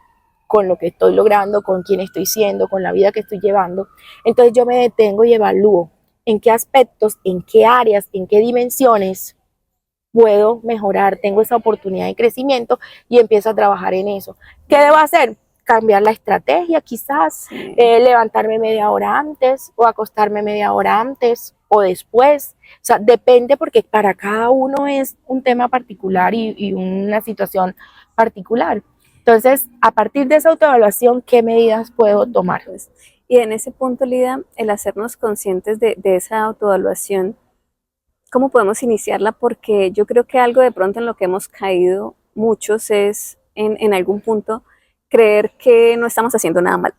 con lo que estoy logrando, con quién estoy siendo, con la vida que estoy llevando, entonces yo me detengo y evalúo en qué aspectos, en qué áreas, en qué dimensiones puedo mejorar, tengo esa oportunidad de crecimiento, y empiezo a trabajar en eso. ¿Qué debo hacer? cambiar la estrategia quizás, levantarme media hora antes o acostarme media hora antes o después. O sea, depende porque para cada uno es un tema particular y una situación particular. Entonces, a partir de esa autoevaluación, ¿qué medidas puedo tomar? Pues, y en ese punto, Lida, el hacernos conscientes de esa autoevaluación, ¿cómo podemos iniciarla? Porque yo creo que algo de pronto en lo que hemos caído muchos es en algún punto creer que no estamos haciendo nada mal.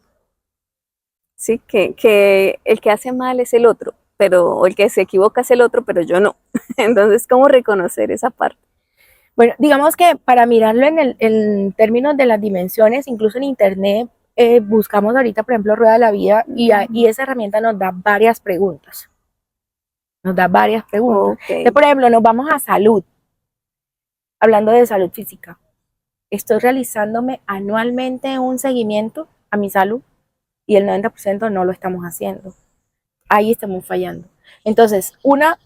Sí, que el que hace mal es el otro, o el que se equivoca es el otro, pero yo no. Entonces, ¿cómo reconocer esa parte? Bueno, digamos que para mirarlo en términos de las dimensiones, incluso en internet, buscamos ahorita, por ejemplo, Rueda de la Vida y esa herramienta nos da varias preguntas. Okay. Entonces, por ejemplo, nos vamos a salud. Hablando de salud física. Estoy realizándome anualmente un seguimiento a mi salud y el 90% no lo estamos haciendo. Ahí estamos fallando. Entonces,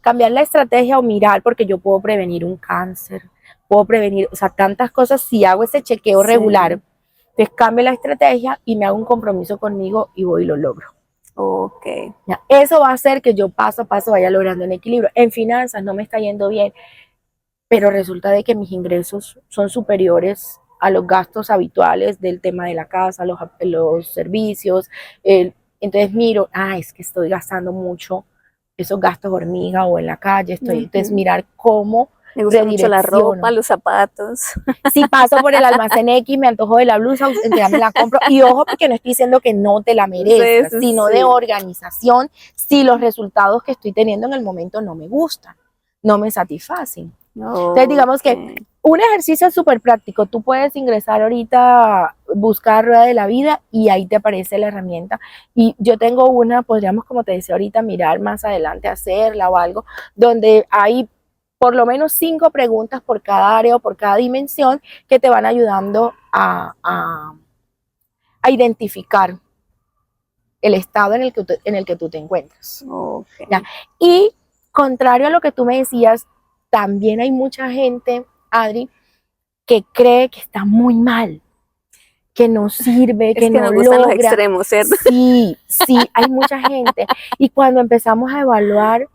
cambiar la estrategia o mirar, porque yo puedo prevenir un cáncer, puedo prevenir, o sea, tantas cosas si hago ese chequeo regular. Entonces, cambio la estrategia y me hago un compromiso conmigo y voy y lo logro. Ok. Ya, eso va a hacer que yo paso a paso vaya logrando un equilibrio. En finanzas no me está yendo bien, pero resulta de que mis ingresos son superiores a los gastos habituales del tema de la casa, los servicios. Entonces miro, es que estoy gastando mucho esos gastos hormiga o en la calle. Entonces mirar cómo me gusta mucho la ropa, los zapatos. Si paso por el almacén X, me antojo de la blusa, entonces me la compro. Y ojo, porque no estoy diciendo que no te la merezcas, sino de organización, si los resultados que estoy teniendo en el momento no me gustan, no me satisfacen. Entonces, digamos que un ejercicio súper práctico, tú puedes ingresar ahorita, buscar Rueda de la Vida y ahí te aparece la herramienta. Y yo tengo una, podríamos, como te decía ahorita, mirar más adelante, hacerla o algo, donde hay por lo menos 5 preguntas por cada área o por cada dimensión que te van ayudando a identificar el estado en el que tú te encuentras. Okay. ¿Ya? Y contrario a lo que tú me decías, también hay mucha gente, Adri, que cree que está muy mal, que no sirve, que no nos gustan logra. Los extremos, ¿cierto? Sí, hay mucha gente. Y cuando empezamos a evaluar,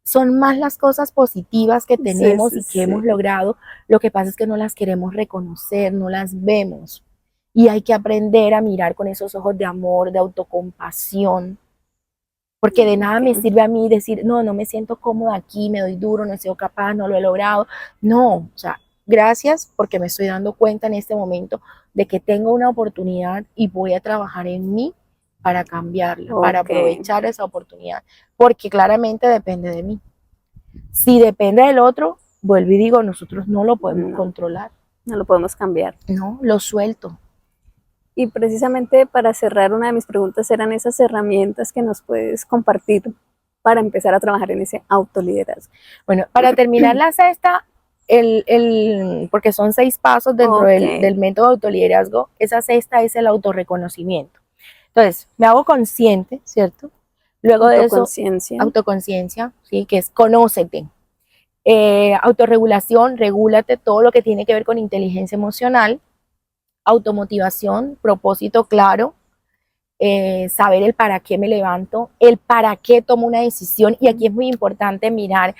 son más las cosas positivas que tenemos y que hemos logrado. Lo que pasa es que no las queremos reconocer, no las vemos. Y hay que aprender a mirar con esos ojos de amor, de autocompasión. Porque de nada me sirve a mí decir, no me siento cómoda aquí, me doy duro, no he sido capaz, no lo he logrado. No, o sea, gracias porque me estoy dando cuenta en este momento de que tengo una oportunidad y voy a trabajar en mí para cambiarla, para aprovechar esa oportunidad, porque claramente depende de mí. Si depende del otro, vuelvo y digo, nosotros no lo podemos controlar. No lo podemos cambiar. No, lo suelto. Y precisamente para cerrar, una de mis preguntas eran esas herramientas que nos puedes compartir para empezar a trabajar en ese autoliderazgo. Bueno, para terminar la sexta, porque son 6 pasos dentro del método de autoliderazgo, esa sexta es el autorreconocimiento. Entonces, me hago consciente, ¿cierto? Luego de eso, autoconciencia, ¿sí? Que es conócete. Autorregulación, regúlate todo lo que tiene que ver con inteligencia emocional. Automotivación, propósito claro. Saber el para qué me levanto, el para qué tomo una decisión. Y aquí es muy importante mirar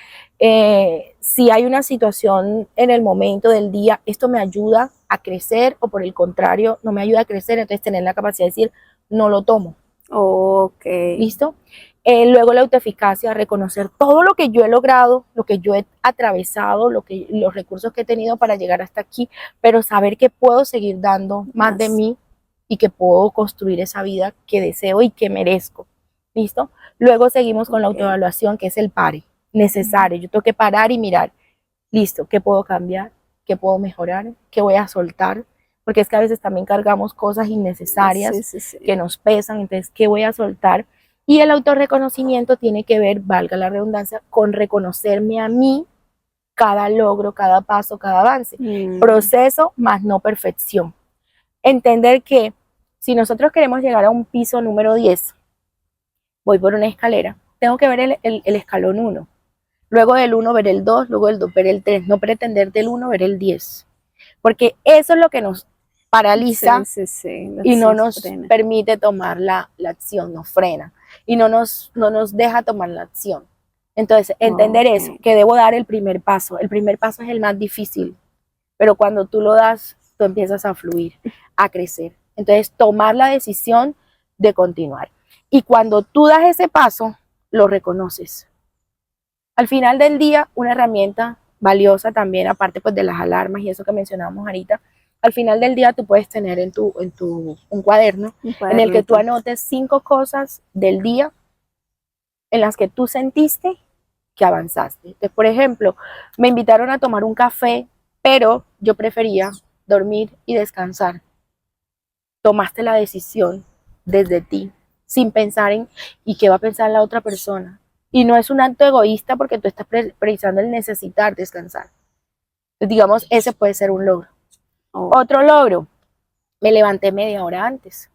si hay una situación en el momento del día, esto me ayuda a crecer o por el contrario, no me ayuda a crecer, entonces tener la capacidad de decir, no lo tomo. Ok. ¿Listo? Luego la autoeficacia, reconocer todo lo que yo he logrado, lo que yo he atravesado, los recursos que he tenido para llegar hasta aquí, pero saber que puedo seguir dando más de mí y que puedo construir esa vida que deseo y que merezco. ¿Listo? Luego seguimos con la autoevaluación, que es el pare, necesario. Yo tengo que parar y mirar, listo, ¿qué puedo cambiar? ¿Qué puedo mejorar? ¿Qué voy a soltar? Porque es que a veces también cargamos cosas innecesarias que nos pesan, entonces, ¿qué voy a soltar? Y el autorreconocimiento tiene que ver, valga la redundancia, con reconocerme a mí cada logro, cada paso, cada avance. Proceso más no perfección. Entender que si nosotros queremos llegar a un piso número 10, voy por una escalera, tengo que ver el escalón 1. Luego del 1 ver el 2, luego del 2 ver el 3, no pretender del 1 ver el 10. Porque eso es lo que nos paraliza Sí, y no nos frena. permite tomar la acción, nos frena y no nos deja tomar la acción. Entonces, entender eso, que debo dar el primer paso. El primer paso es el más difícil, pero cuando tú lo das, tú empiezas a fluir, a crecer. Entonces, tomar la decisión de continuar. Y cuando tú das ese paso, lo reconoces. Al final del día, una herramienta valiosa también, aparte pues de las alarmas y eso que mencionábamos ahorita, al final del día tú puedes tener un cuaderno en el que tú anotes 5 cosas del día en las que tú sentiste que avanzaste. Entonces, por ejemplo, me invitaron a tomar un café, pero yo prefería dormir y descansar. Tomaste la decisión desde ti, sin pensar en ¿y qué va a pensar la otra persona? Y no es un acto egoísta porque tú estás priorizando el necesitar descansar. Entonces, digamos, ese puede ser un logro. Otro logro, me levanté media hora antes.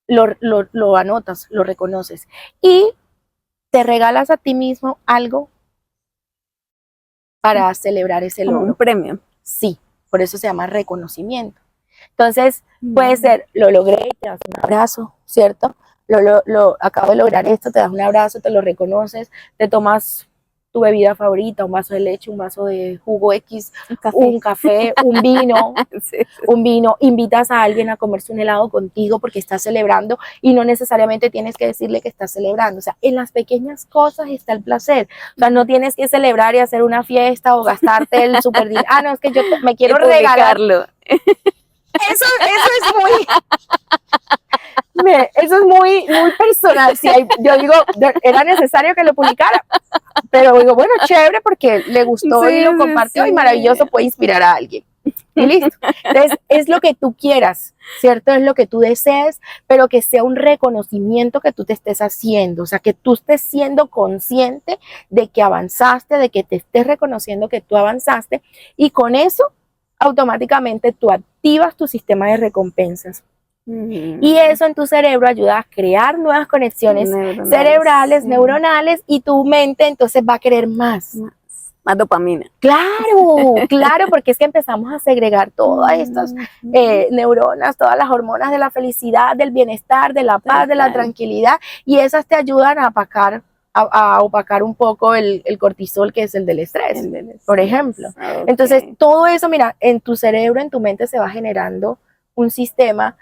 Lo anotas, lo reconoces. Y te regalas a ti mismo algo para celebrar ese logro. Como un premio. Sí, por eso se llama reconocimiento. Entonces, puede ser, lo logré, te das un abrazo, ¿cierto? Acabo de lograr esto, te das un abrazo, te lo reconoces, te tomas tu bebida favorita, un vaso de leche, un vaso de jugo X, un café, un vino, un vino, invitas a alguien a comerse un helado contigo porque estás celebrando y no necesariamente tienes que decirle que estás celebrando. O sea, en las pequeñas cosas está el placer. O sea, no tienes que celebrar y hacer una fiesta o gastarte el super dinero. Ah, no, es que yo me quiero regalarlo. Eso es muy personal. Sí, yo digo, era necesario que lo publicara, pero digo, bueno, chévere porque le gustó y lo compartió y maravilloso, puede inspirar a alguien. Y listo. Entonces, es lo que tú quieras, ¿cierto? Es lo que tú desees, pero que sea un reconocimiento que tú te estés haciendo, o sea, que tú estés siendo consciente de que avanzaste, de que te estés reconociendo que tú avanzaste y con eso automáticamente tú activas tu sistema de recompensas. Y eso en tu cerebro ayuda a crear nuevas conexiones cerebrales, neuronales, y tu mente entonces va a querer más. Más dopamina. Claro, porque es que empezamos a segregar todas estas neuronas, todas las hormonas de la felicidad, del bienestar, de la paz, de la tranquilidad, y esas te ayudan a opacar un poco el cortisol, que es el del estrés, por ejemplo. Entonces, todo eso, mira, en tu cerebro, en tu mente se va generando un sistema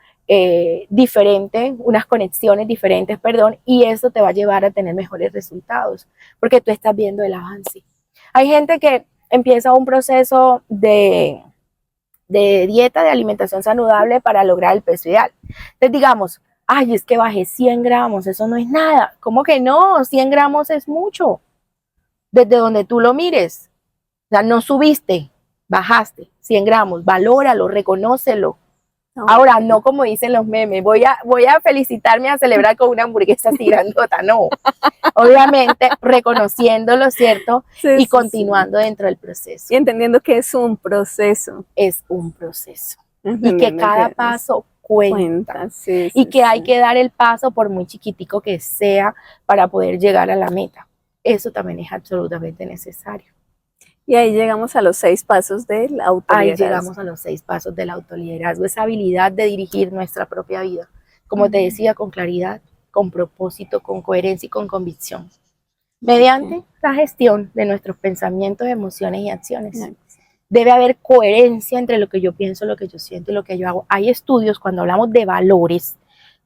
diferente, unas conexiones diferentes, y eso te va a llevar a tener mejores resultados, porque tú estás viendo el avance. Hay gente que empieza un proceso de dieta, de alimentación saludable para lograr el peso ideal. Entonces, digamos, ay, es que bajé 100 gramos, eso no es nada. ¿Cómo que no? 100 gramos es mucho. Desde donde tú lo mires. O sea, no subiste, bajaste 100 gramos, valóralo, reconócelo. Ahora, no como dicen los memes, voy a felicitarme, a celebrar con una hamburguesa así grandota, no. Obviamente, reconociéndolo, ¿cierto? Y continuando dentro del proceso. Y entendiendo que es un proceso. Es un proceso. Y que cada paso cuenta. Y que hay que dar el paso, por muy chiquitico que sea, para poder llegar a la meta. Eso también es absolutamente necesario. Y ahí llegamos a los 6 pasos del autoliderazgo. Ahí llegamos a los 6 pasos del autoliderazgo, esa habilidad de dirigir nuestra propia vida. Como te decía, con claridad, con propósito, con coherencia y con convicción. Mediante la gestión de nuestros pensamientos, emociones y acciones. Debe haber coherencia entre lo que yo pienso, lo que yo siento y lo que yo hago. Hay estudios, cuando hablamos de valores,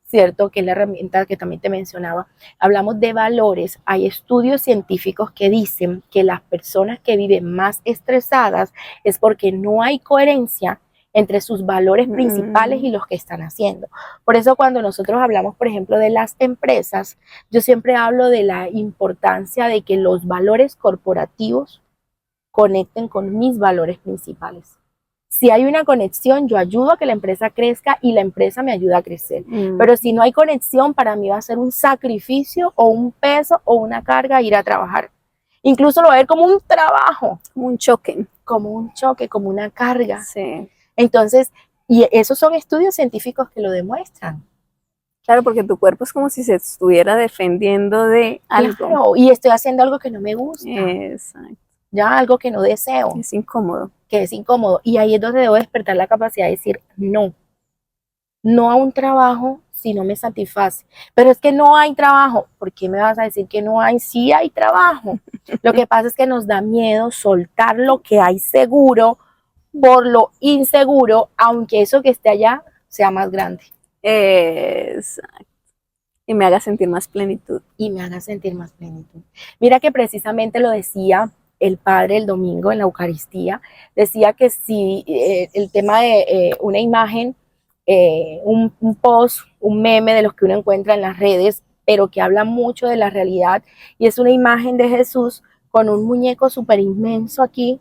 ¿cierto? Que es la herramienta que también te mencionaba. Hablamos de valores. Hay estudios científicos que dicen que las personas que viven más estresadas es porque no hay coherencia entre sus valores principales y los que están haciendo. Por eso cuando nosotros hablamos, por ejemplo, de las empresas, yo siempre hablo de la importancia de que los valores corporativos conecten con mis valores principales. Si hay una conexión, yo ayudo a que la empresa crezca y la empresa me ayuda a crecer. Pero si no hay conexión, para mí va a ser un sacrificio o un peso o una carga ir a trabajar. Incluso lo voy a ver como un trabajo. Como un choque. Como un choque, como una carga. Sí. Entonces, y esos son estudios científicos que lo demuestran. Claro, porque tu cuerpo es como si se estuviera defendiendo de algo. Claro, y estoy haciendo algo que no me gusta. Exacto. ya algo que no deseo, Es incómodo. que es incómodo. Y ahí es donde debo despertar la capacidad de decir no, no a un trabajo si no me satisface. Pero es que no hay trabajo. ¿Por qué me vas a decir que no hay? Sí hay trabajo. Lo que pasa es que nos da miedo soltar lo que hay seguro por lo inseguro, aunque eso que esté allá sea más grande. Exacto. Y me haga sentir más plenitud. Y me haga sentir más plenitud. Mira que precisamente lo decía el padre el domingo en la Eucaristía, decía que si el tema de una imagen, un post, un meme de los que uno encuentra en las redes, pero que habla mucho de la realidad, y es una imagen de Jesús con un muñeco súper inmenso aquí,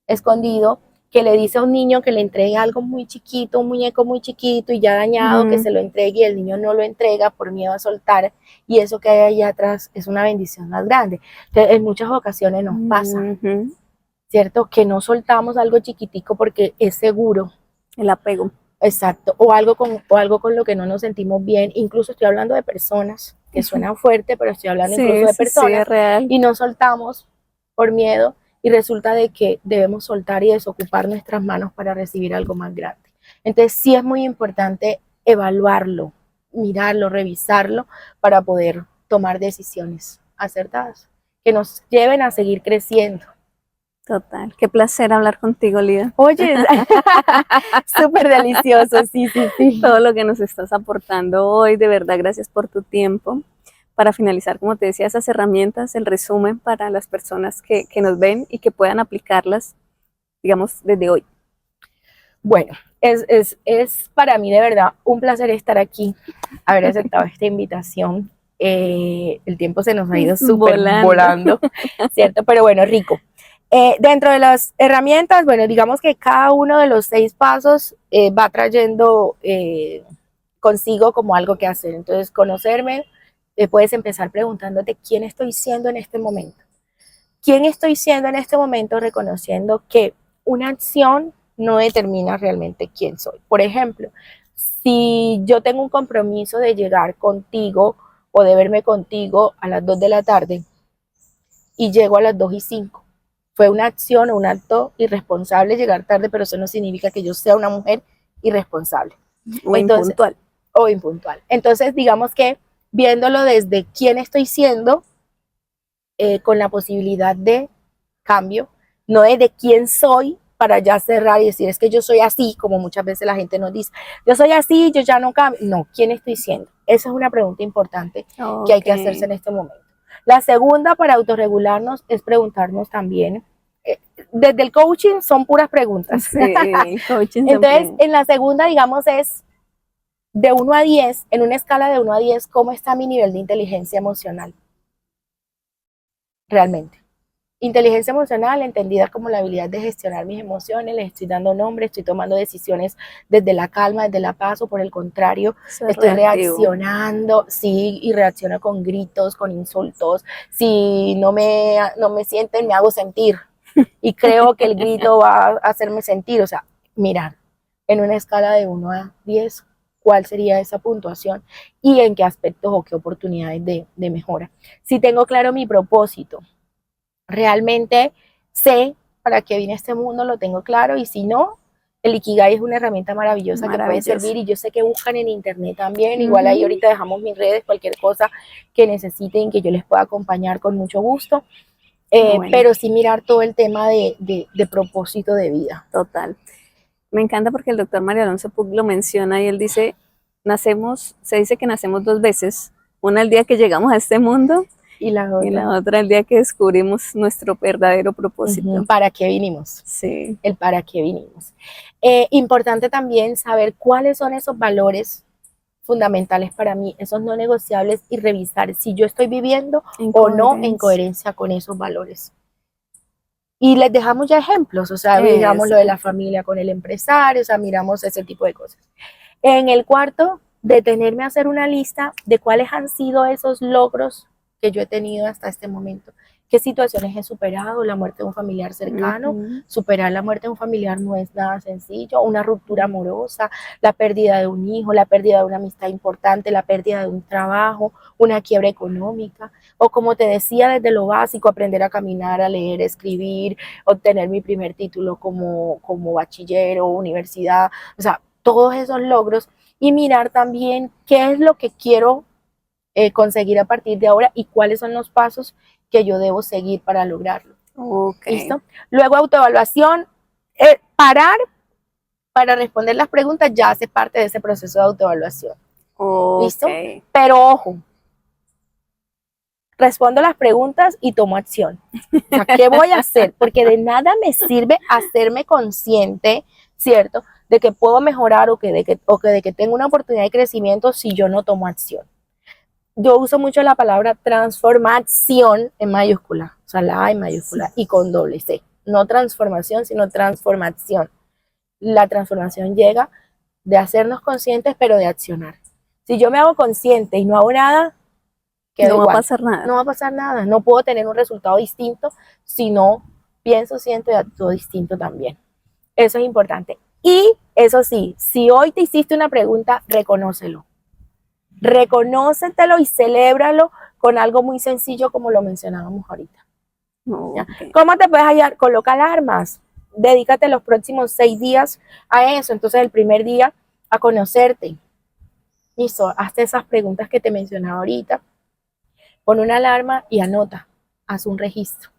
escondido, que le dice a un niño que le entregue algo muy chiquito, un muñeco muy chiquito y ya dañado, que se lo entregue, y el niño no lo entrega por miedo a soltar, y eso que hay allá atrás es una bendición más grande. Entonces, en muchas ocasiones nos pasa, ¿cierto? Que no soltamos algo chiquitico porque es seguro. El apego. Exacto, o algo con lo que no nos sentimos bien. Incluso estoy hablando de personas, que suena fuerte, pero estoy hablando incluso de personas, sí, es real. y no soltamos por miedo, y resulta de que debemos soltar y desocupar nuestras manos para recibir algo más grande. Entonces sí es muy importante evaluarlo, mirarlo, revisarlo, para poder tomar decisiones acertadas, que nos lleven a seguir creciendo. Total, qué placer hablar contigo, Lida. Oye, súper delicioso, sí. Todo lo que nos estás aportando hoy, de verdad, gracias por tu tiempo. Para finalizar, como te decía, esas herramientas, el resumen para las personas que nos ven y que puedan aplicarlas, digamos, desde hoy. Bueno, es para mí de verdad un placer estar aquí, haber aceptado esta invitación. El tiempo se nos ha ido súper volando, ¿cierto? Pero bueno, rico. Dentro de las herramientas, bueno, digamos que cada uno de los 6 pasos va trayendo consigo como algo que hacer. Entonces, conocerme, puedes empezar preguntándote quién estoy siendo en este momento. ¿Quién estoy siendo en este momento? Reconociendo que una acción no determina realmente quién soy. Por ejemplo, si yo tengo un compromiso de llegar contigo o de verme contigo a las 2 de la tarde y llego a las 2:05, fue una acción o un acto irresponsable llegar tarde, pero eso no significa que yo sea una mujer irresponsable. O impuntual. O impuntual. Entonces, digamos que viéndolo desde quién estoy siendo, con la posibilidad de cambio, no desde quién soy para ya cerrar y decir, es que yo soy así, como muchas veces la gente nos dice, yo soy así, yo ya no cambio. No, ¿quién estoy siendo? Esa es una pregunta importante que hay que hacerse en este momento. La segunda, para autorregularnos, es preguntarnos también, desde el coaching son puras preguntas. Sí, el coaching. Entonces, en la segunda, digamos, es de 1 a 10, en una escala de 1 a 10, ¿cómo está mi nivel de inteligencia emocional? Realmente. Inteligencia emocional entendida como la habilidad de gestionar mis emociones, les estoy dando nombre, estoy tomando decisiones desde la calma, desde la paz, o por el contrario, estoy reaccionando, sí, y reacciono con gritos, con insultos. Si no me sienten, me hago sentir y creo que el grito va a hacerme sentir. O sea, mirar en una escala de 1 a 10, cuál sería esa puntuación y en qué aspectos o qué oportunidades de mejora. Si tengo claro mi propósito, realmente sé para qué vine a este mundo, lo tengo claro, y si no, el Ikigai es una herramienta maravillosa que puede servir, y yo sé que buscan en internet también, igual ahí ahorita dejamos mis redes, cualquier cosa que necesiten que yo les pueda acompañar con mucho gusto, pero sí mirar todo el tema de propósito de vida. Total. Me encanta porque el doctor Mario Alonso Puig lo menciona y él dice, se dice que nacemos 2 veces, una el día que llegamos a este mundo y la otra el día que descubrimos nuestro verdadero propósito. ¿Para qué vinimos? Sí. El para qué vinimos. Importante también saber cuáles son esos valores fundamentales para mí, esos no negociables, y revisar si yo estoy viviendo o no en coherencia con esos valores. Y les dejamos ya ejemplos, o sea, miramos lo de la familia con el empresario, o sea, miramos ese tipo de cosas. En el cuarto, detenerme a hacer una lista de cuáles han sido esos logros que yo he tenido hasta este momento, qué situaciones he superado, la muerte de un familiar cercano. Superar la muerte de un familiar no es nada sencillo, una ruptura amorosa, la pérdida de un hijo, la pérdida de una amistad importante, la pérdida de un trabajo, una quiebra económica, o como te decía, desde lo básico, aprender a caminar, a leer, a escribir, obtener mi primer título como bachiller o universidad, o sea, todos esos logros, y mirar también qué es lo que quiero conseguir a partir de ahora y cuáles son los pasos que yo debo seguir para lograrlo. Okay. ¿Listo? Luego autoevaluación, parar para responder las preguntas ya hace parte de ese proceso de autoevaluación. Okay. ¿Listo? Pero ojo, respondo las preguntas y tomo acción. O sea, ¿qué voy a hacer? Porque de nada me sirve hacerme consciente, ¿cierto?, de que puedo mejorar o de que tengo una oportunidad de crecimiento si yo no tomo acción. Yo uso mucho la palabra transformación en mayúscula, o sea, la A en mayúscula y con doble C. No transformación, sino transformación. La transformación llega de hacernos conscientes, pero de accionar. Si yo me hago consciente y no hago nada, no va a pasar nada. No va a pasar nada. No puedo tener un resultado distinto si no pienso, siento y actúo distinto también. Eso es importante. Y eso sí, si hoy te hiciste una pregunta, reconócelo. Reconócetelo y celébralo con algo muy sencillo como lo mencionábamos ahorita. Okay. ¿Cómo te puedes hallar? Coloca alarmas. Dedícate los próximos 6 días a eso. Entonces el primer día a conocerte. Listo, hazte esas preguntas que te mencionaba ahorita. Pon una alarma y anota. Haz un registro.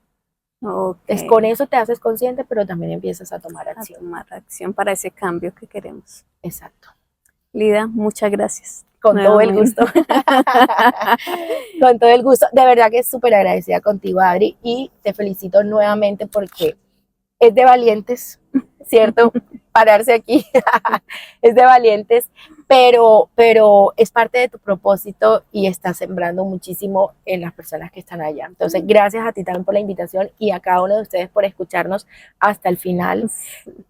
Okay. Con eso te haces consciente, pero también empiezas a tomar acción. A tomar acción para ese cambio que queremos. Exacto. Lida, muchas gracias. Con todo el gusto. Con todo el gusto. De verdad que es súper agradecida contigo, Adri, y te felicito nuevamente porque es de valientes, ¿cierto? Pararse aquí. Es de valientes, pero es parte de tu propósito y estás sembrando muchísimo en las personas que están allá. Entonces, gracias a ti también por la invitación y a cada uno de ustedes por escucharnos hasta el final.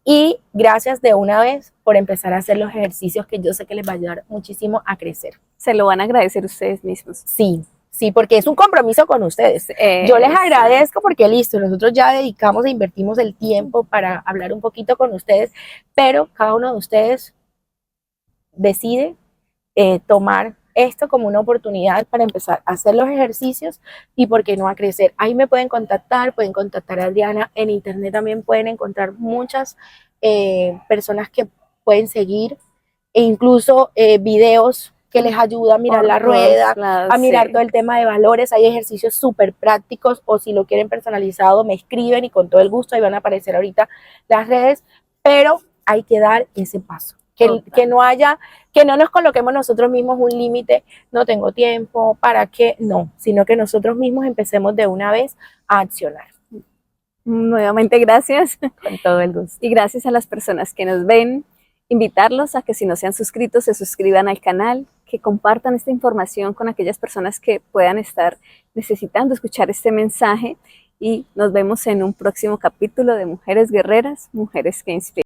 Y gracias de una vez por empezar a hacer los ejercicios que yo sé que les va a ayudar muchísimo a crecer. Se lo van a agradecer ustedes mismos. Sí, porque es un compromiso con ustedes. Yo les agradezco porque listo, nosotros ya dedicamos e invertimos el tiempo para hablar un poquito con ustedes, pero cada uno de ustedes decide tomar esto como una oportunidad para empezar a hacer los ejercicios y por qué no a crecer. Ahí me pueden contactar a Adriana, en internet también pueden encontrar muchas personas que pueden seguir e incluso videos que les ayuda a mirar la rueda, a mirar todo el tema de valores. Hay ejercicios súper prácticos o si lo quieren personalizado me escriben y con todo el gusto ahí van a aparecer ahorita las redes, pero hay que dar ese paso. Que no nos coloquemos nosotros mismos un límite, no tengo tiempo, ¿para qué? No, sino que nosotros mismos empecemos de una vez a accionar. Nuevamente gracias. Con todo el gusto. Y gracias a las personas que nos ven, invitarlos a que si no se han suscrito, se suscriban al canal, que compartan esta información con aquellas personas que puedan estar necesitando escuchar este mensaje y nos vemos en un próximo capítulo de Mujeres Guerreras, Mujeres que Inspiran.